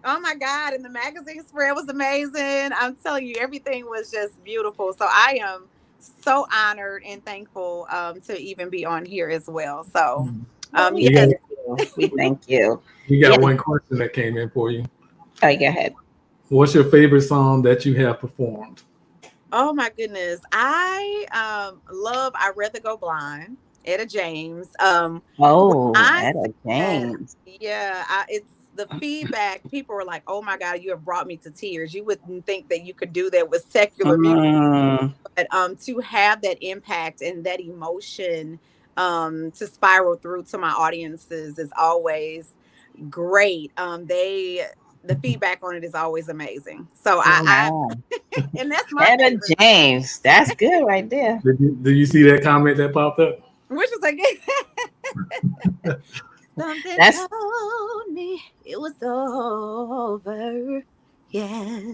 Oh my God. And the magazine spread was amazing. I'm telling you, everything was just beautiful. So I am so honored and thankful to even be on here as well. So yes. We thank you. We got one question that came in for you. All right, go ahead. What's your favorite song that you have performed? Oh my goodness. I love I'd Rather Go Blind. Etta James. Etta James. It's the feedback. People were like, "Oh my God, you have brought me to tears." You wouldn't think that you could do that with secular music, but to have that impact and that emotion to spiral through to my audiences is always great. The feedback on it is always amazing. So I and that's my Etta James. That's good right there. Did you see that comment that popped up? Which was like, something told me it was over. Yeah.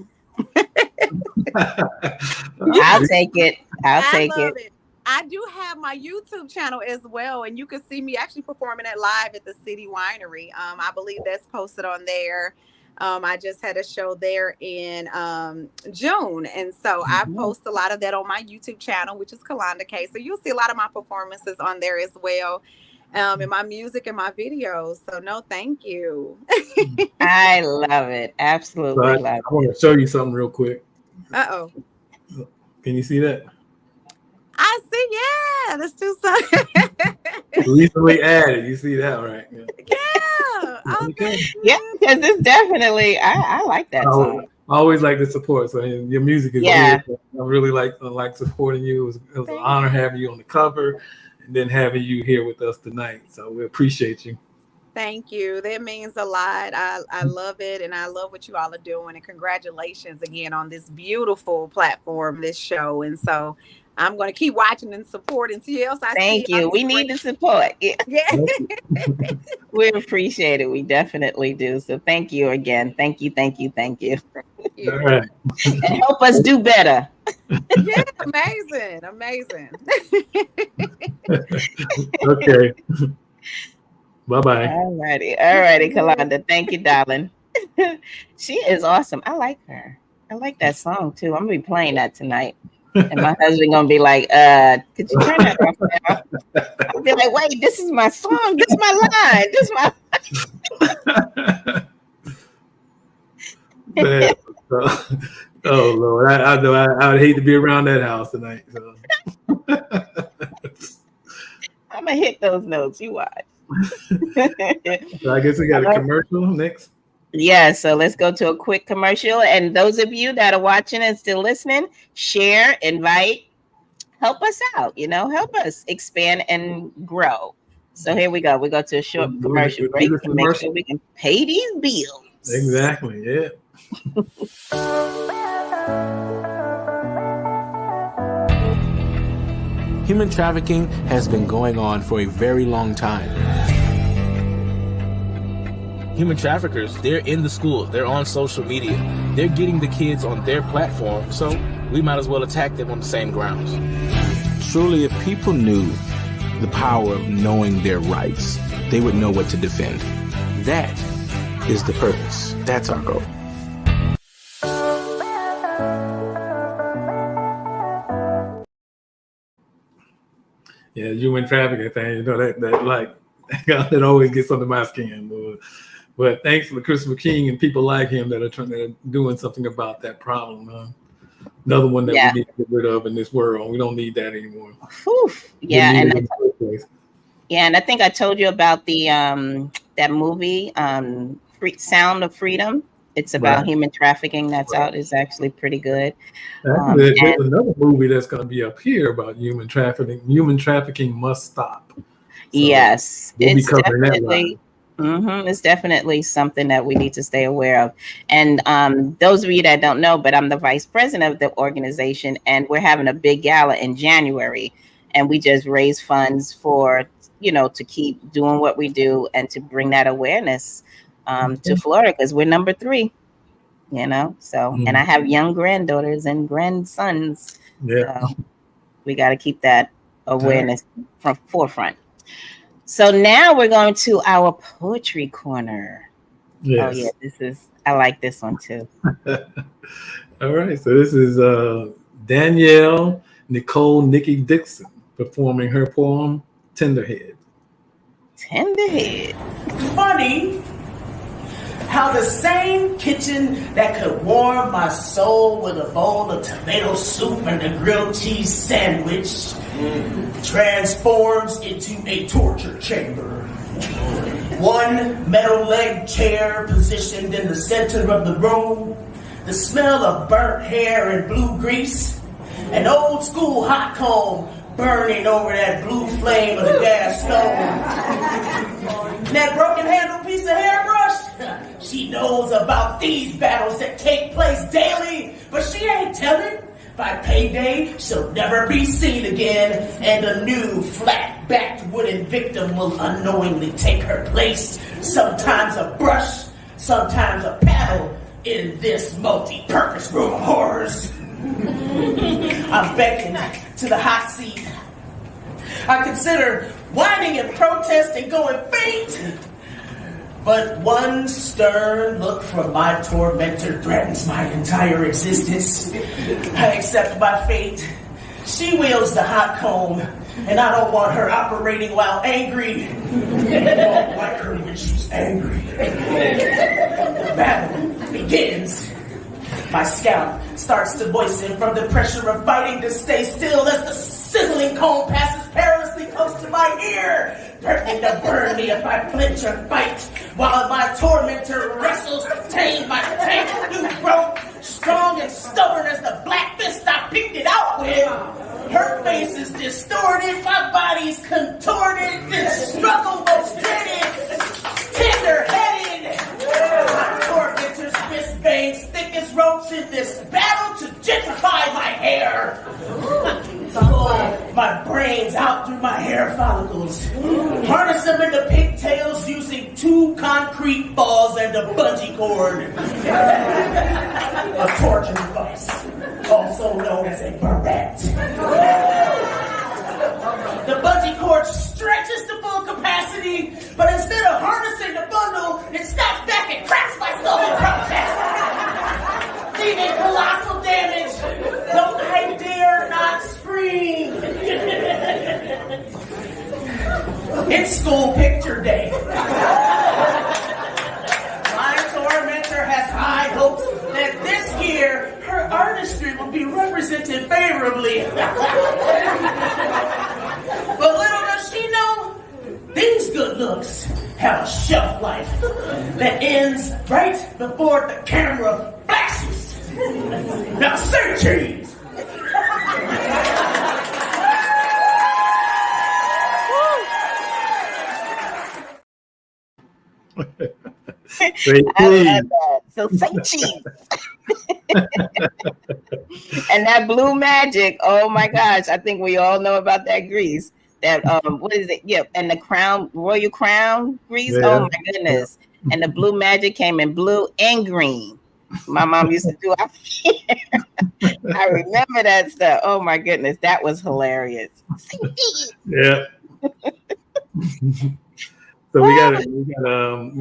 I'll take it. I'll take it. I do have my YouTube channel as well, and you can see me actually performing at Live at the City Winery. I believe that's posted on there. I just had a show there in June, and so I post a lot of that on my YouTube channel, which is Kalonda Kay. So you'll see a lot of my performances on there as well. in my music and my videos. So no, thank you. I love it. Absolutely love it. I want to show you something real quick. Uh-oh. Can you see that? I see. Yeah, let's do something. Recently added. You see that, right? Yeah. Okay. Yeah, because it's definitely, I like that song. I always like to support. So your music is good. I really like supporting you. It was an honor having you on the cover and then having you here with us tonight. So we appreciate you. Thank you. That means a lot. I love it, and I love what you all are doing. And congratulations again on this beautiful platform, this show. And so I'm going to keep watching and supporting CLs. Thank you. We need the support. Yeah. We appreciate it. We definitely do. So thank you again. Thank you. All right. And help us do better. Yeah, amazing. Okay. Bye-bye. All righty, Kalonda. Thank you, darling. She is awesome. I like her. I like that song too. I'm gonna be playing that tonight. And my husband gonna be like, could you turn that off now? I'll be like, wait, this is my song. This is my line. This is my Oh Lord. I know I would hate to be around that house tonight. So. I'm gonna hit those notes. You watch. So I guess we got a commercial next. Yeah, so let's go to a quick commercial. And those of you that are watching and still listening, share, invite, help us out, help us expand and grow. So here we go. We go to a short commercial break to make sure we can pay these bills. Exactly, yeah. Human trafficking has been going on for a very long time. Human traffickers, they're in the schools, they're on social media, they're getting the kids on their platform, so we might as well attack them on the same grounds. Truly, if people knew the power of knowing their rights, they would know what to defend. That is the purpose. That's our goal. Yeah, human trafficking thing, that always gets under my skin. But thanks for Christopher King and people like him that are doing something about that problem. Another one that we need to get rid of in this world. We don't need that anymore. Whew. Yeah, and I think I told you about the that movie, Sound of Freedom. It's about human trafficking that's out. It's actually pretty good. There's another movie that's going to be up here about human trafficking. Human trafficking must stop. So yes, we'll it's definitely. It's definitely something that we need to stay aware of. And those of you that don't know, but I'm the vice president of the organization, and we're having a big gala in January, and we just raise funds for, to keep doing what we do and to bring that awareness to Florida, because we're number 3, so, and I have young granddaughters and grandsons. So we got to keep that awareness from forefront. So now we're going to our poetry corner. Yes. Oh yeah, I like this one too. All right, so this is Danielle Nicole Nikki Dixon performing her poem Tenderhead. Tenderhead. Funny how the same kitchen that could warm my soul with a bowl of tomato soup and a grilled cheese sandwich transforms into a torture chamber. One metal leg chair positioned in the center of the room, the smell of burnt hair and blue grease, an old school hot comb burning over that blue flame of the gas stove. That broken handle piece of hairbrush, she knows about these battles that take place daily, but she ain't telling. By payday, she'll never be seen again, and a new flat-backed wooden victim will unknowingly take her place. Sometimes a brush, sometimes a paddle in this multi-purpose room of horrors. I'm beckoned to the hot seat. I consider whining in protest and going faint. But one stern look from my tormentor threatens my entire existence. I accept my fate She wields the hot comb, and I don't want her operating while angry. I don't like her when she's angry. The battle begins. My scalp starts to moisten from the pressure of fighting to stay still as the sizzling comb passes perilously close to my ear, threatening to burn me if I flinch or fight, while my tormentor wrestles to tame my tangled new growth, strong and stubborn as the black fist I picked it out with. Her face is distorted, my body's contorted, this struggle was dreaded, tender-headed. My tormentor's fist veins thick as ropes in this battle to gentrify my hair. My brains out through my hair follicles. Harness them into pigtails using 2 concrete balls and a bungee cord. A torture device, also known as a barrette. The bungee cord stretches to full capacity, but instead of harnessing the bundle, it snaps back and cracks my skull in protest, leaving colossal damage, though I dare not scream. It's school picture day. My tormentor has high hopes that this year her artistry will be represented favorably. But little does she know, these good looks have a shelf life that ends right before the camera flashes. Now say cheese! I love that. So say cheese. And that blue magic, oh my gosh, I think we all know about that grease. That what is it? Yep, and the crown, royal crown grease. Yeah. Oh my goodness. And the blue magic came in blue and green. My mom used to do our hair. I remember that stuff. Oh my goodness, that was hilarious. Yeah. So we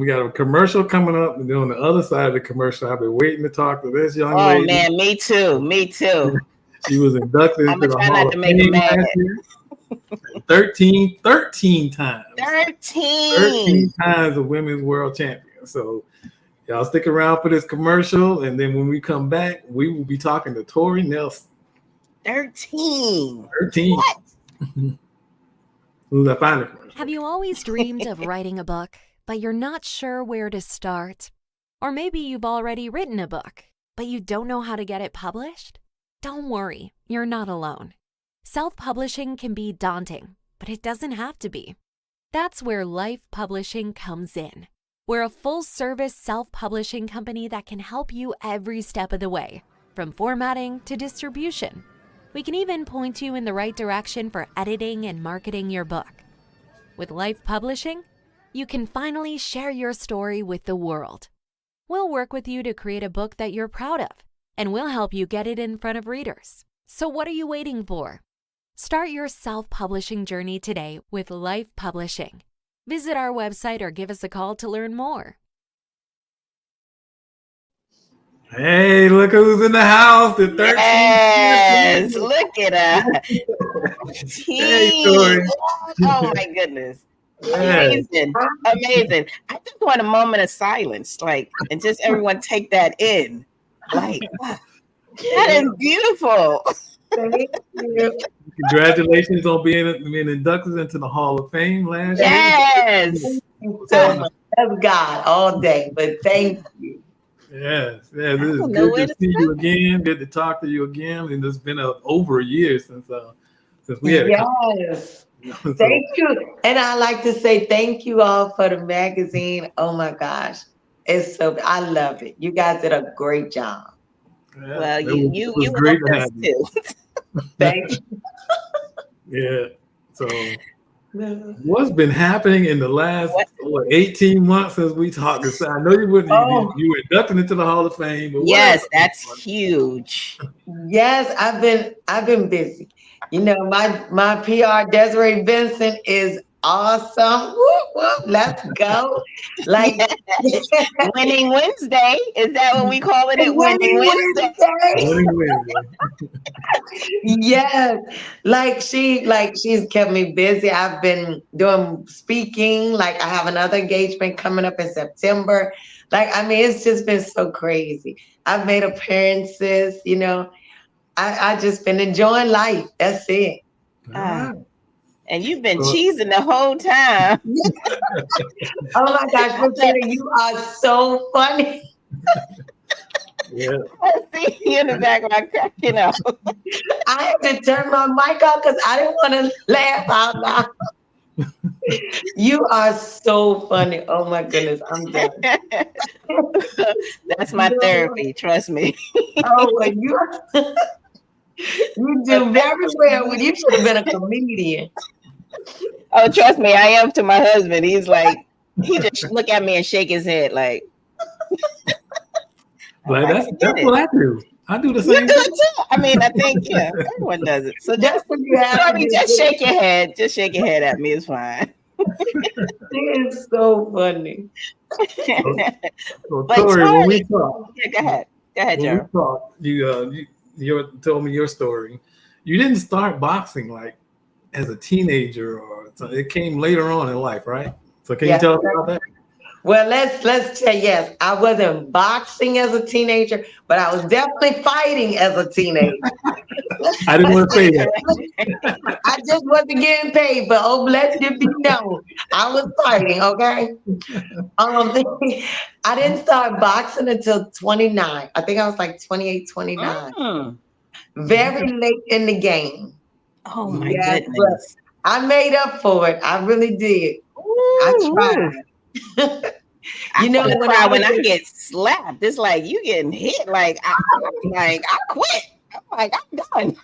got a commercial coming up, and then on the other side of the commercial, I've been waiting to talk to this young lady. Oh man, me too. She was inducted into the Hall of Fame last year. 13 times. 13 times a women's world champion. So y'all stick around for this commercial, and then when we come back, we will be talking to Tori Nelson. 13. What? Who's I find the commercial? Have you always dreamed of writing a book, but you're not sure where to start? Or maybe you've already written a book, but you don't know how to get it published? Don't worry, you're not alone. Self-publishing can be daunting, but it doesn't have to be. That's where Lyfe Publishing comes in. We're a full-service self-publishing company that can help you every step of the way, from formatting to distribution. We can even point you in the right direction for editing and marketing your book. With Lyfe Publishing, you can finally share your story with the world. We'll work with you to create a book that you're proud of, and we'll help you get it in front of readers. So what are you waiting for? Start your self-publishing journey today with Lyfe Publishing. Visit our website or give us a call to learn more. Hey, look who's in the house. The 13th. Yes, look at her. Hey, Tori. Oh my goodness. Amazing. Amazing. I just want a moment of silence, and just everyone take that in. That is beautiful. Thank you. Congratulations on being inducted into the Hall of Fame last year. Yes. So love God all day, but thank you. Yes, this is good to see you again. Good to talk to you again, and it's been over a year since we had. Yes, thank you, and I like to say thank you all for the magazine. Oh my gosh, I love it. You guys did a great job. Yeah, well, you great to have you. Thank you. Yeah. So, what's been happening in the last 18 months since we talked? I know you wouldn't. You were inducted into the Hall of Fame. But yes, that's huge. Yes, I've been busy. You know, my PR Desiree Vincent is awesome. Whoop, whoop, let's go. Like Winning Wednesday. Is that what we call it? Winning Wednesday. Winning Wednesday. Yes. She's kept me busy. I've been doing speaking. Like I have another engagement coming up in September. Like, I mean, it's just been so crazy. I've made appearances, you know. I just been enjoying life. That's it. And you've been cheesing the whole time. Oh my gosh, Tina, you are so funny. Yeah. I see you in the background cracking up. I had to turn my mic off because I didn't want to laugh out loud. You are so funny. Oh my goodness, I'm done. That's my therapy, trust me. Oh, well, you do very well. You should have been a comedian. Oh, trust me, I am to my husband. He's like, he just look at me and shake his head like. That's what I do. I do the same. You do it too. I mean, I think everyone does it. So just shake your head. Just shake your head at me. It's fine. It is so funny. So Tori, when we talk, go ahead. Go ahead, Gerald. You told me your story. You didn't start boxing like as a teenager, or it came later on in life, right? So can you tell us about that? Well, let's say yes. I wasn't boxing as a teenager, but I was definitely fighting as a teenager. I didn't want to say that. I just wasn't getting paid, but let it be known, I was fighting. Okay. I didn't start boxing until 29. I think I was like 28, 29. Very late in the game. Oh my goodness! I made up for it. I really did. I tried. You know, when I get slapped, it's like you getting hit. Like I quit. I'm like, I'm done.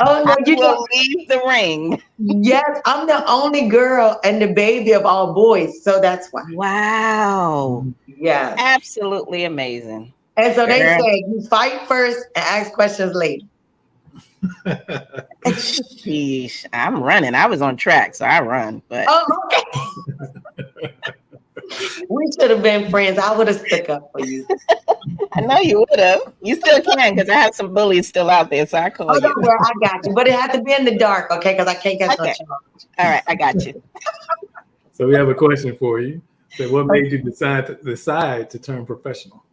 Oh no, you will leave the ring. Yes, I'm the only girl and the baby of all boys, so that's why. Wow. Yeah. Absolutely amazing. And so they say you fight first and ask questions later. Sheesh, I'm running. I was on track, so I run. But okay. We should have been friends. I would have stuck up for you. I know you would have. You still can, because I have some bullies still out there, so I call you. Don't worry, I got you. But it had to be in the dark, okay? Because I can't get no charge. All right, I got you. So we have a question for you. So what made you decide to turn professional?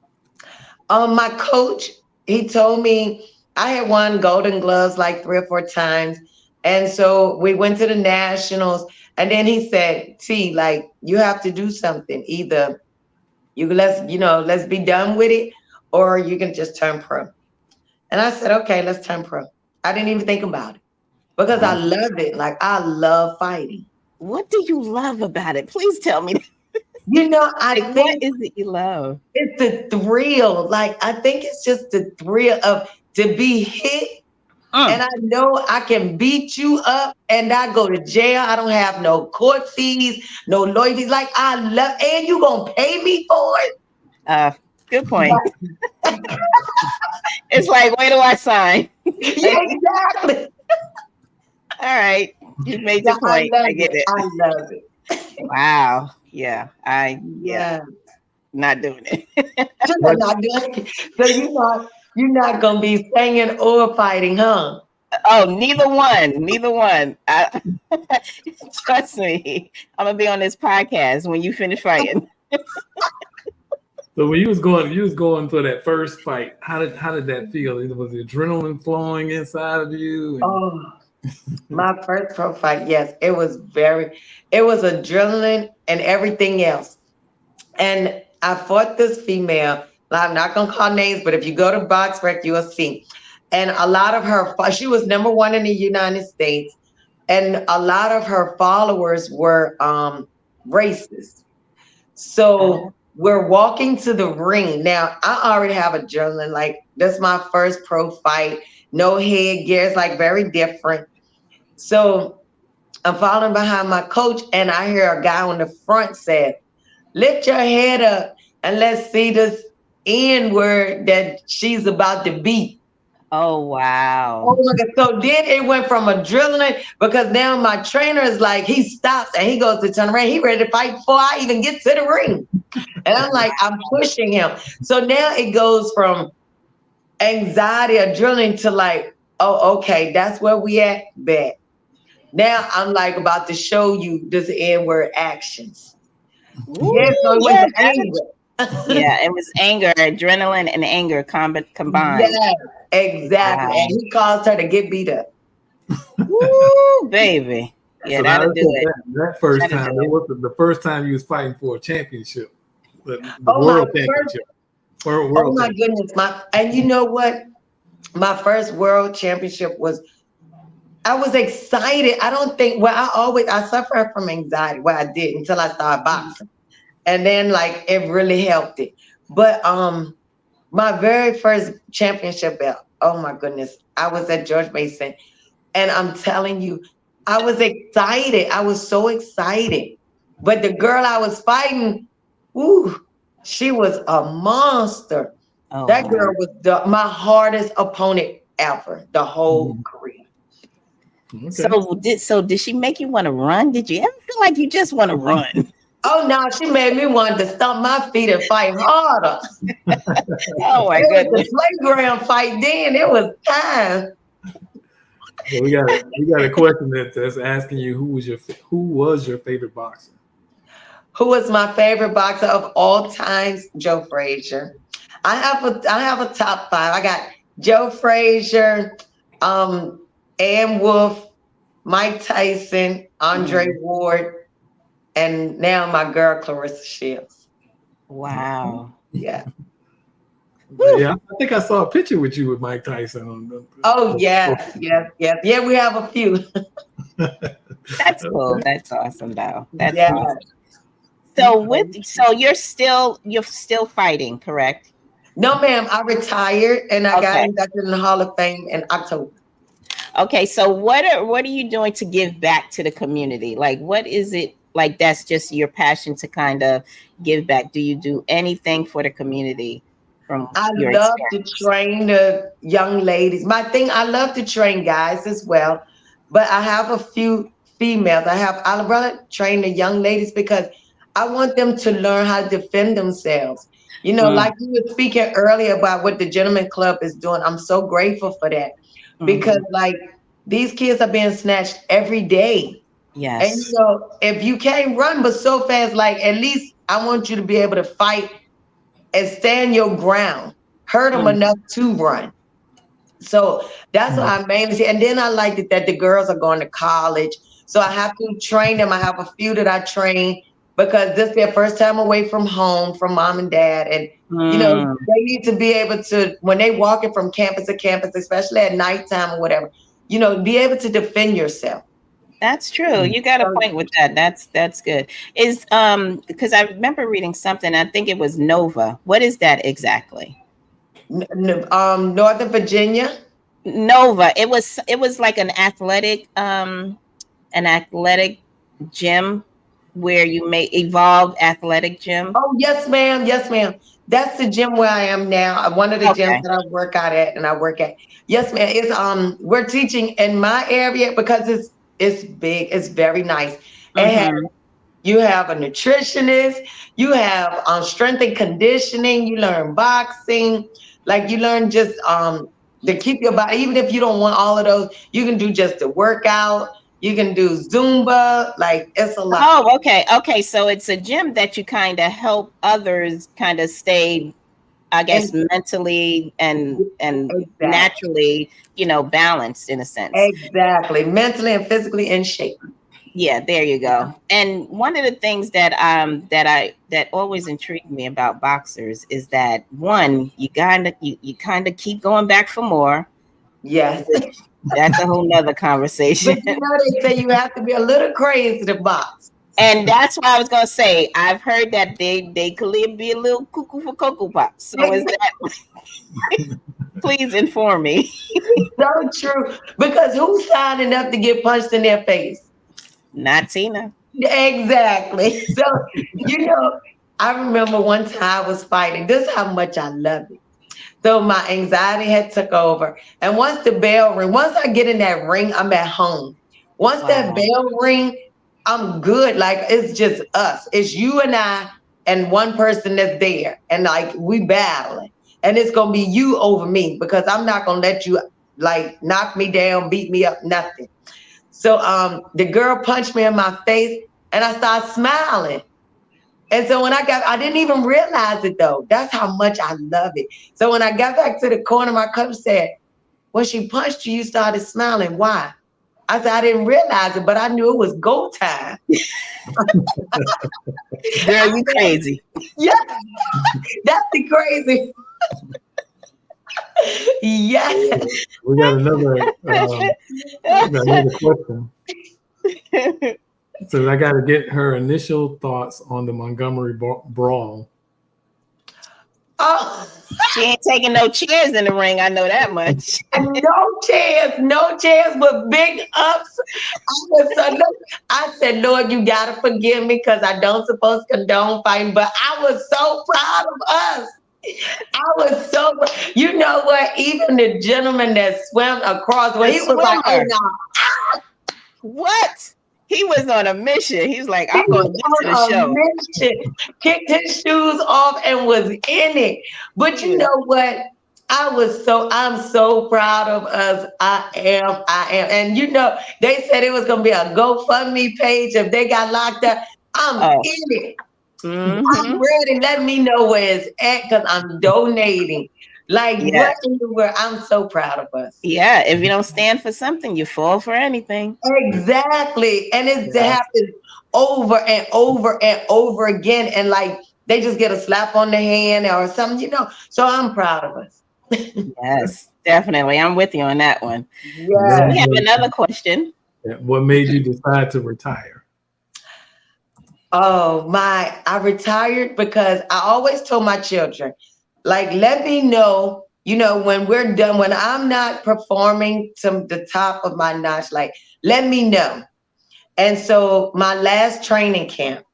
My coach, he told me I had won Golden Gloves like 3 or 4 times. And so we went to the nationals. And then he said, T, like, you have to do something. Either let's be done with it, or you can just turn pro. And I said, okay, let's turn pro. I didn't even think about it because I love it. Like, I love fighting. What do you love about it? Please tell me. You know, I think what is it you love? It's the thrill. Like, I think it's just the thrill of to be hit. And I know I can beat you up and not go to jail. I don't have no court fees, no lawyer fees. Like, I love, and you gonna pay me for it? Good point. It's like, where do I sign? Yeah, exactly. All right, you made your point. I get it. I love it. Wow. Yeah. Not doing it. Not doing it. So you're not gonna be singing or fighting, huh? Oh, neither one. Trust me, I'm gonna be on this podcast when you finish fighting. So when you was going for that first fight, how did that feel? Was the adrenaline flowing inside of you? My first pro fight, yes, it was adrenaline and everything else. And I fought this female. I'm not gonna call names, but if you go to BoxRec, you will see. And a lot of her, she was number 1 in the United States, and a lot of her followers were racist. So we're walking to the ring. Now, I already have adrenaline. Like, this is my first pro fight. No headgear. It's like very different. So I'm following behind my coach, and I hear a guy on the front say, lift your head up and let's see this N-word that she's about to beat. Oh wow. Oh my God. So then it went from adrenaline because now my trainer is like, he stops and he goes to turn around. He ready to fight before I even get to the ring. And I'm like, I'm pushing him. So now it goes from anxiety, adrenaline to like, oh, okay, that's where we at. Bet. Now I'm like about to show you this N-word actions. Ooh, Yeah, so it yeah, was anger. yeah, it was anger, adrenaline, and anger combined. Yes, exactly. Wow. And he caused her to get beat up. Woo, baby. Yeah, So that'll do it. That first That'll time, do it was the first time you was fighting for a championship, the Oh, world my championship. Oh World my championship. goodness. And you know what? My first world championship was, I was excited. I don't think, I suffered from anxiety. Well, I did until I started boxing. And then like it really helped it. But my very first championship belt, oh my goodness, I was at George Mason. And I'm telling you, I was excited. I was so excited. But the girl I was fighting, ooh, she was a monster. Oh, That wow. girl was my hardest opponent ever, the whole career. Okay. So did she make you want to run? Did you ever feel like you just want to run? Oh no, she made me want to stomp my feet and fight harder. Oh my It was goodness. the playground fight then. It was time. So we got a question that's asking you who was your favorite boxer? Who was my favorite boxer of all times? Joe Frazier. I have a top 5. I got Joe Frazier, Ann Wolf, Mike Tyson, Andre Ward, and now my girl Clarissa Shields. Wow. Yeah. Yeah, I think I saw a picture with you with Mike Tyson. Oh yes. Yeah, we have a few. That's cool. That's awesome though. That's Yeah. awesome. So you're still fighting, correct? No, ma'am. I retired and I got Okay. inducted in the Hall of Fame in October. Okay, so what are you doing to give back to the community? Like, what is it like? That's just your passion to kind of give back. Do you do anything for the community from I your love experience? to train the young ladies. I love to train guys as well, but I have a few females. I rather train the young ladies because I want them to learn how to defend themselves. You know, like you were speaking earlier about what the Gentleman Club is doing. I'm so grateful for that because like these kids are being snatched every day. And you Yes. know, if you can't run but so fast, like at least I want you to be able to fight and stand your ground, hurt them enough to run. So that's what I mainly see. And then I like it that the girls are going to college. So I have to train them. I have a few that I train because this is their first time away from home, from mom and dad. And, you know, they need to be able to, when they walking from campus to campus, especially at nighttime or whatever, you know, be able to defend yourself. That's true. You got a point with that. That's good. Is because I remember reading something. I think it was Nova. What is that exactly? Northern Virginia. Nova. It was like an athletic gym where you may evolve athletic gym. Oh yes, ma'am. Yes, ma'am. That's the gym where I am now. One of the gyms that I work out at and I work at. Yes, ma'am. It's we're teaching in my area because it's big. It's very nice. You have a nutritionist. You have strength and conditioning. You learn boxing. Like you learn just to keep your body. Even if you don't want all of those, you can do just the workout. You can do Zumba. Like it's a lot. Oh, okay. Okay. So it's a gym that you kind of help others kind of stay, I guess, mentally and naturally, you know, balanced in a sense. Exactly. Mentally and physically in shape. Yeah, there you go. And one of the things that always intrigued me about boxers is that one, you kind of keep going back for more. Yes. That's a whole nother conversation. But you know, they say you have to be a little crazy to box. And that's what I was gonna say. I've heard that they could be a little cuckoo for Cocoa Pops. So is that? Please inform me. So true. Because who's signing up to get punched in their face? Not Tina. Exactly. So, you know, I remember one time I was fighting. This is how much I love it. So my anxiety had took over. And once the bell ring, once I get in that ring, I'm at home. Once that bell ring, I'm good. Like it's just us. It's you and I and one person that's there. And like we battling. And it's gonna be you over me because I'm not gonna let you like knock me down, beat me up, nothing. So the girl punched me in my face and I started smiling. And so when I didn't even realize it though. That's how much I love it. So when I got back to the corner, my coach said, when she punched you, you started smiling. Why? I said, I didn't realize it, but I knew it was go time. Girl, you crazy. Yeah, that's the crazy. Yeah. We got another question. So I got to get her initial thoughts on the Montgomery brawl. Oh, she ain't taking no chairs in the ring. I know that much. no chairs, but big ups. I said, Lord, you gotta forgive me because I don't suppose condone fighting, but I was so proud of us. I was so, you know what? Even the gentleman that swam across, well, he was like, oh no. What? He was on a mission. He was like, I'm going to get to the show. Mission. Kicked his shoes off and was in it. But you know what? I'm so proud of us. I am. And you know, they said it was going to be a GoFundMe page if they got locked up. I'm in it. Mm-hmm. I'm ready. Let me know where it's at because I'm donating. Like what in the world? I'm so proud of us. Yeah, if you don't stand for something, you fall for anything. Exactly. And it happens over and over and over again. And like they just get a slap on the hand or something, you know. So I'm proud of us. Yes, definitely. I'm with you on that one. Yeah. So we have another question. What made you decide to retire? Oh, I retired because I always told my children, like, let me know, you know, when we're done, when I'm not performing to the top of my notch, like, let me know. And so my last training camp,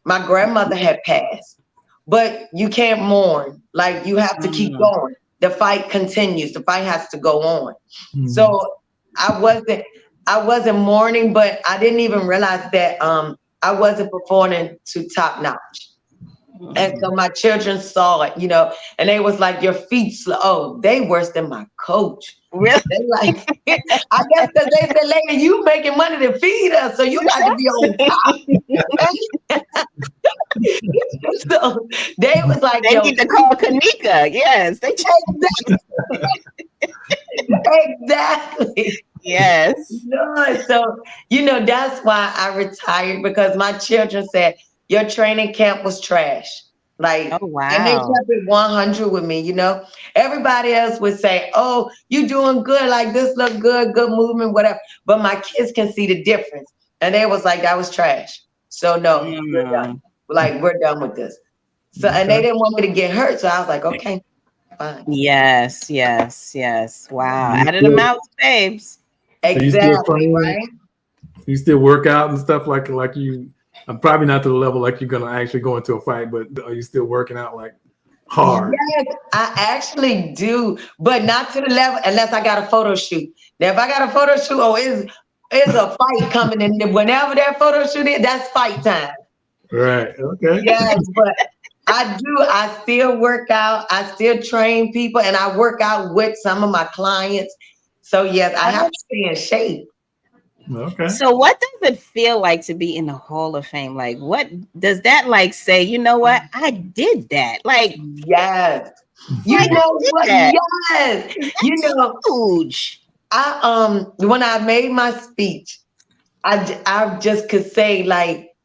my grandmother had passed, but you can't mourn. Like, you have to keep going. The fight continues. The fight has to go on. So I wasn't mourning, but I didn't even realize that I wasn't performing to top notch. And so my children saw it, you know, and they was like, your feet slow. Oh, they worse than my coach. Really? They like, I guess because they said, lady, you making money to feed us, so you got to be on top. So they was like, they need to call Kanika. Yes, they exactly. Yes. No, so you know that's why I retired because my children said your training camp was trash. Like, oh wow, and they kept it 100 with me. You know, everybody else would say, "Oh, you doing good? Like this look good, good movement, whatever." But my kids can see the difference, and they was like, "That was trash." So no, we're done. Like we're done with this. So and they didn't want me to get hurt, so I was like, "Okay, fine." Yes. Wow, out of the mouth, babes. Exactly. Right. You still work out and stuff like you. I'm probably not to the level like you're gonna actually go into a fight, but are you still working out like hard? Yes, I actually do, but not to the level unless I got a photo shoot. Now, if I got a photo shoot, it's a fight coming in. Whenever that photo shoot is, that's fight time. Right. Okay. Yes, but I do. I still work out. I still train people, and I work out with some of my clients. So yes, I have to stay in shape. Okay. So what does it feel like to be in the Hall of Fame? Like, what does that like say? You know what? I did that. Like, yes. You like, know what? That. Yes. That's you know, huge. When I made my speech, I just could say like,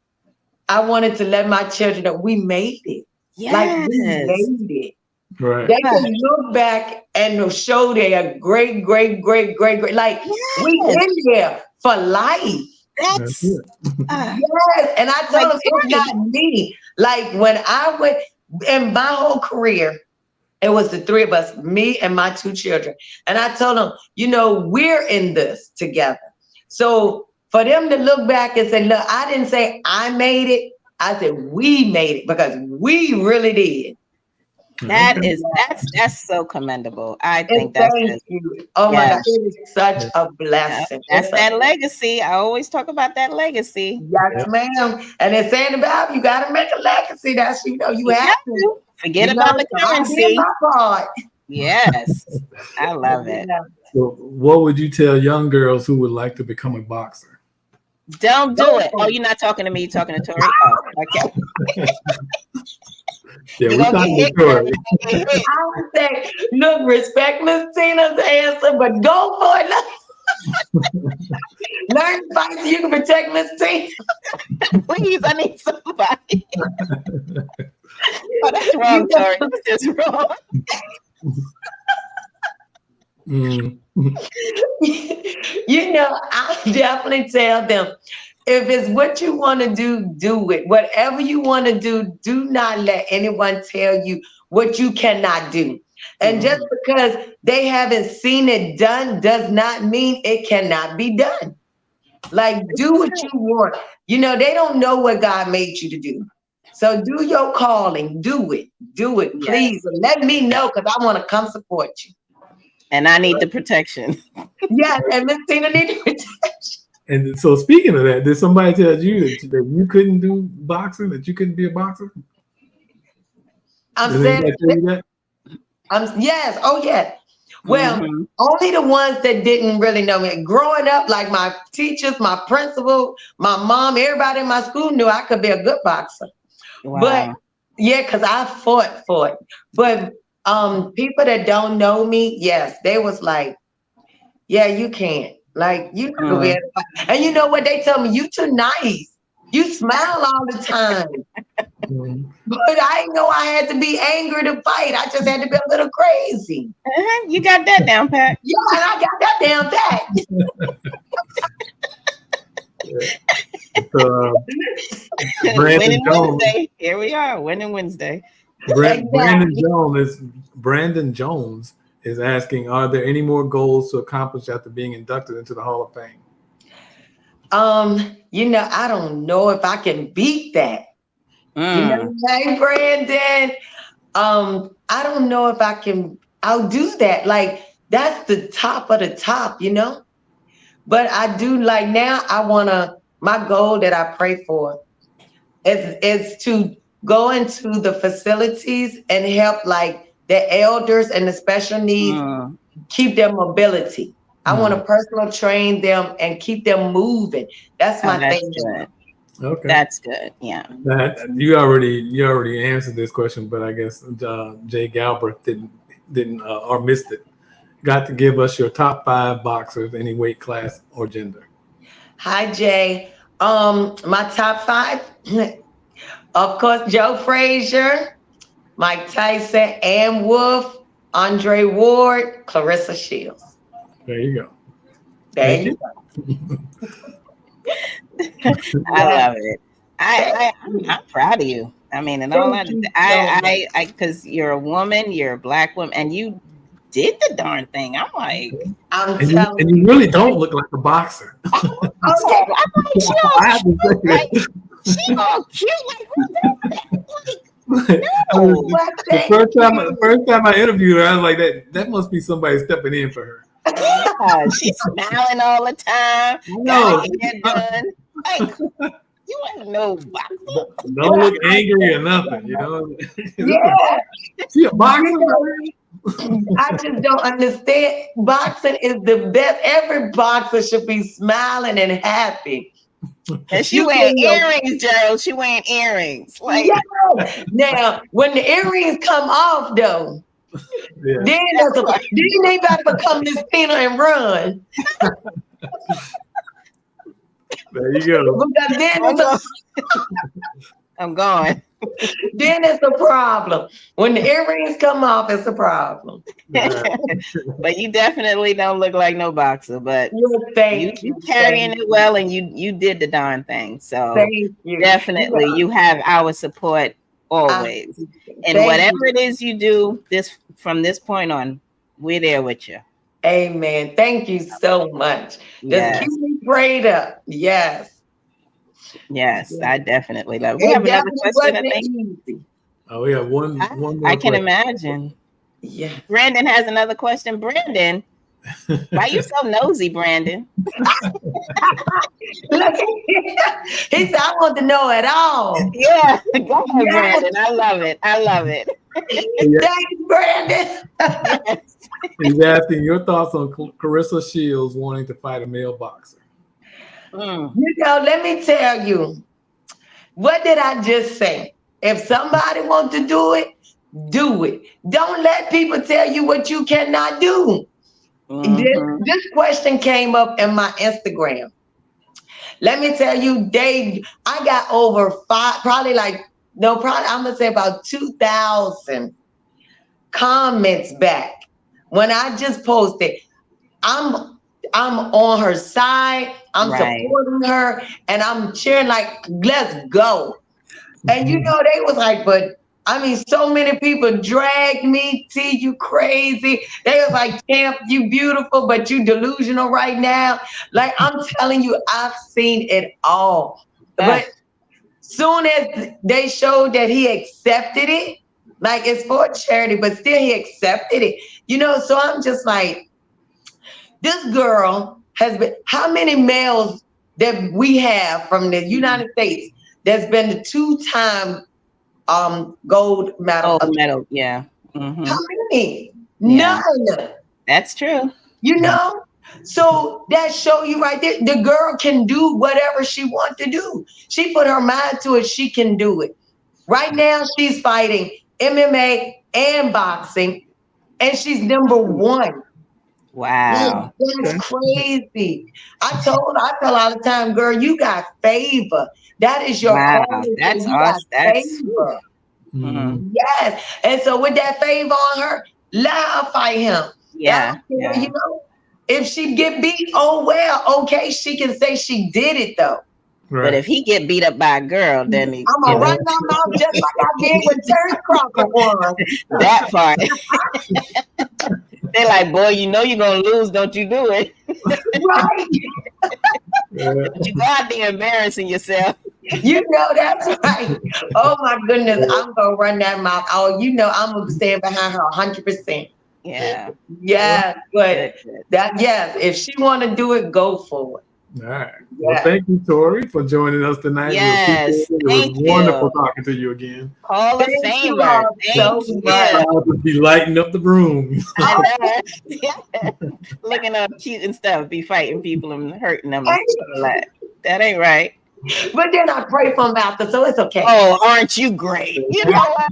I wanted to let my children know we made it. Yes. Like we made it. Right. They can look back and show their great. Like we in there for life. That's yes. And I told them it's not me. Like when I went in my whole career, it was the three of us, me and my two children. And I told them, you know, we're in this together. So for them to look back and say, look, I didn't say I made it. I said we made it because we really did. That's so commendable. I think thank that's you. Oh my God, it is such a blessing. That's that legacy. I always talk about that legacy. Yes, ma'am. And it's saying about you got to make a legacy. That's you have to forget about the currency. My part. Yes, I love it. So what would you tell young girls who would like to become a boxer? Don't do it. Oh, you're not talking to me. You're talking to Tori. Oh, okay. Yeah, we're talking to Tori. I would say, look, respect Miss Tina's answer, but go for it. Learn to fight so you can protect Miss Tina. Please, I need somebody. Oh, that's wrong, Tori. That's just wrong. I definitely tell them, if it's what you want to do it. Whatever you want to do not let anyone tell you what you cannot do. And just because they haven't seen it done does not mean it cannot be done. Like, do what you want. They don't know what God made you to do. So do your calling. Do it. Do it, please. And let me know, because I want to come support you. And I need the protection. Yes, and Miss Tina need the protection. And so, speaking of that, did somebody tell you that you couldn't do boxing, that you couldn't be a boxer? I'm saying, yes. Oh, yes. Well, only the ones that didn't really know me. Growing up, like my teachers, my principal, my mom, everybody in my school knew I could be a good boxer. Wow. But yeah, because I fought for it. But people that don't know me, yes, they was like, yeah, you can't. Like, you know, and you know what they tell me? You too nice. You smile all the time. But I didn't know I had to be angry to fight. I just had to be a little crazy. You got that down pat. Yeah, and I got that down pat. Winning Wednesday. Here we are, winning Wednesday. Brandon Jones is asking, are there any more goals to accomplish after being inducted into the Hall of Fame? I don't know if I can beat that. Hey, Brandon. I don't know if I'll do that. Like, that's the top of the top, But I do, like, now my goal that I pray for is to go into the facilities and help, like, the elders and the special needs keep their mobility. I want to personal train them and keep them moving. That's my thing. Good. Okay, that's good. Yeah. You already answered this question, but I guess Jay Galbraith didn't or missed it. Got to give us your top 5 boxers, any weight class or gender. Hi, Jay. My top 5, of course, Joe Frazier, Mike Tyson, Ann Wolfe, Andre Ward, Clarissa Shields. There you go. There you go. I love it. I'm proud of you. I mean, and all that. I because you're a woman, you're a Black woman, and you did the darn thing. I'm like, and you really don't look like a boxer. She all cute. The first time I interviewed her, I was like, that must be somebody stepping in for her. Yeah, she's smiling all the time. No, like, you ain't no boxer. Don't look angry or nothing, Yeah. She a boxer? I just don't understand. Boxing is the best. Every boxer should be smiling and happy. And she wearing earrings, Gerald. She wearing earrings. Like, now, when the earrings come off, though, then they about to become Miss Tina and run. There you go. Then I'm going. Then it's a problem. When the earrings come off, it's a problem. But you definitely don't look like no boxer. But you carrying it well, and you did the darn thing. So definitely, you have our support always. And whatever it is you do, from this point on, we're there with you. Amen. Thank you so much. Just keep me prayed up. Yes. Yes, I definitely love it. We have another question, I think. Oh, yeah. One more I can question. imagine. Yeah. Brandon has another question. Brandon, why you so nosy, Brandon? Look, he said, I want to know it all. Yeah, go ahead, Yes. Brandon. I love it. I love it. Thanks, Brandon. Yes. He's asking your thoughts on Clarissa Shields wanting to fight a male boxer. Mm. You know, let me tell you, what did I just say? If somebody wants to do it, do it. Don't let people tell you what you cannot do. Mhm. This question came up in my Instagram. Let me tell you, Dave, I got over I'm gonna say about 2,000 comments back when I just posted. I'm on her side. I'm Right. supporting her, and I'm cheering like, let's go. And you know, they was like, but I mean, so many people dragged me. T, you crazy. They was like, Champ, you beautiful, but you delusional right now. Like, I'm telling you, I've seen it all. But soon as they showed that he accepted it, like it's for charity, but still he accepted it. You know, so I'm just like, this girl has been, how many males that we have from the United States that's been the 2-time gold medal? Gold medal, yeah. Mm-hmm. How many? Yeah. None. That's true. You know? So that show you right there, the girl can do whatever she wants to do. She put her mind to it, she can do it. Right now, she's fighting MMA and boxing, and she's number 1. Wow. That's crazy. I tell all the time, girl, you got favor. That is your calling. That's you got awesome. That's favor. Mm-hmm. Yes. And so with that favor on her, let her fight him. Yeah. You know, if she get beat, oh well, okay, she can say she did it though. Right. But if he get beat up by a girl, then he, I'm gonna run my mouth just like I did when Terry Crocker won. that part. They're like, boy, you know you're gonna lose, don't you do it? Right. But you go out there embarrassing yourself. You know that's right. Oh my goodness, I'm gonna run that mouth. Oh, you know I'm gonna stand behind her 100%. Yeah. Yeah, but Good. yes, if she wanna do it, go for it. All right. Yeah. Well, thank you, Tori, for joining us tonight. Yes, It thank was wonderful you. talking to you again. Hall of Thank you Famer. all Thank so you. much. I'll just be lighting up the room. I know. Looking up cute and stuff, be fighting people and hurting them. And stuff like that ain't right. But then I pray for them after, so it's okay. Oh, aren't you great? You know what?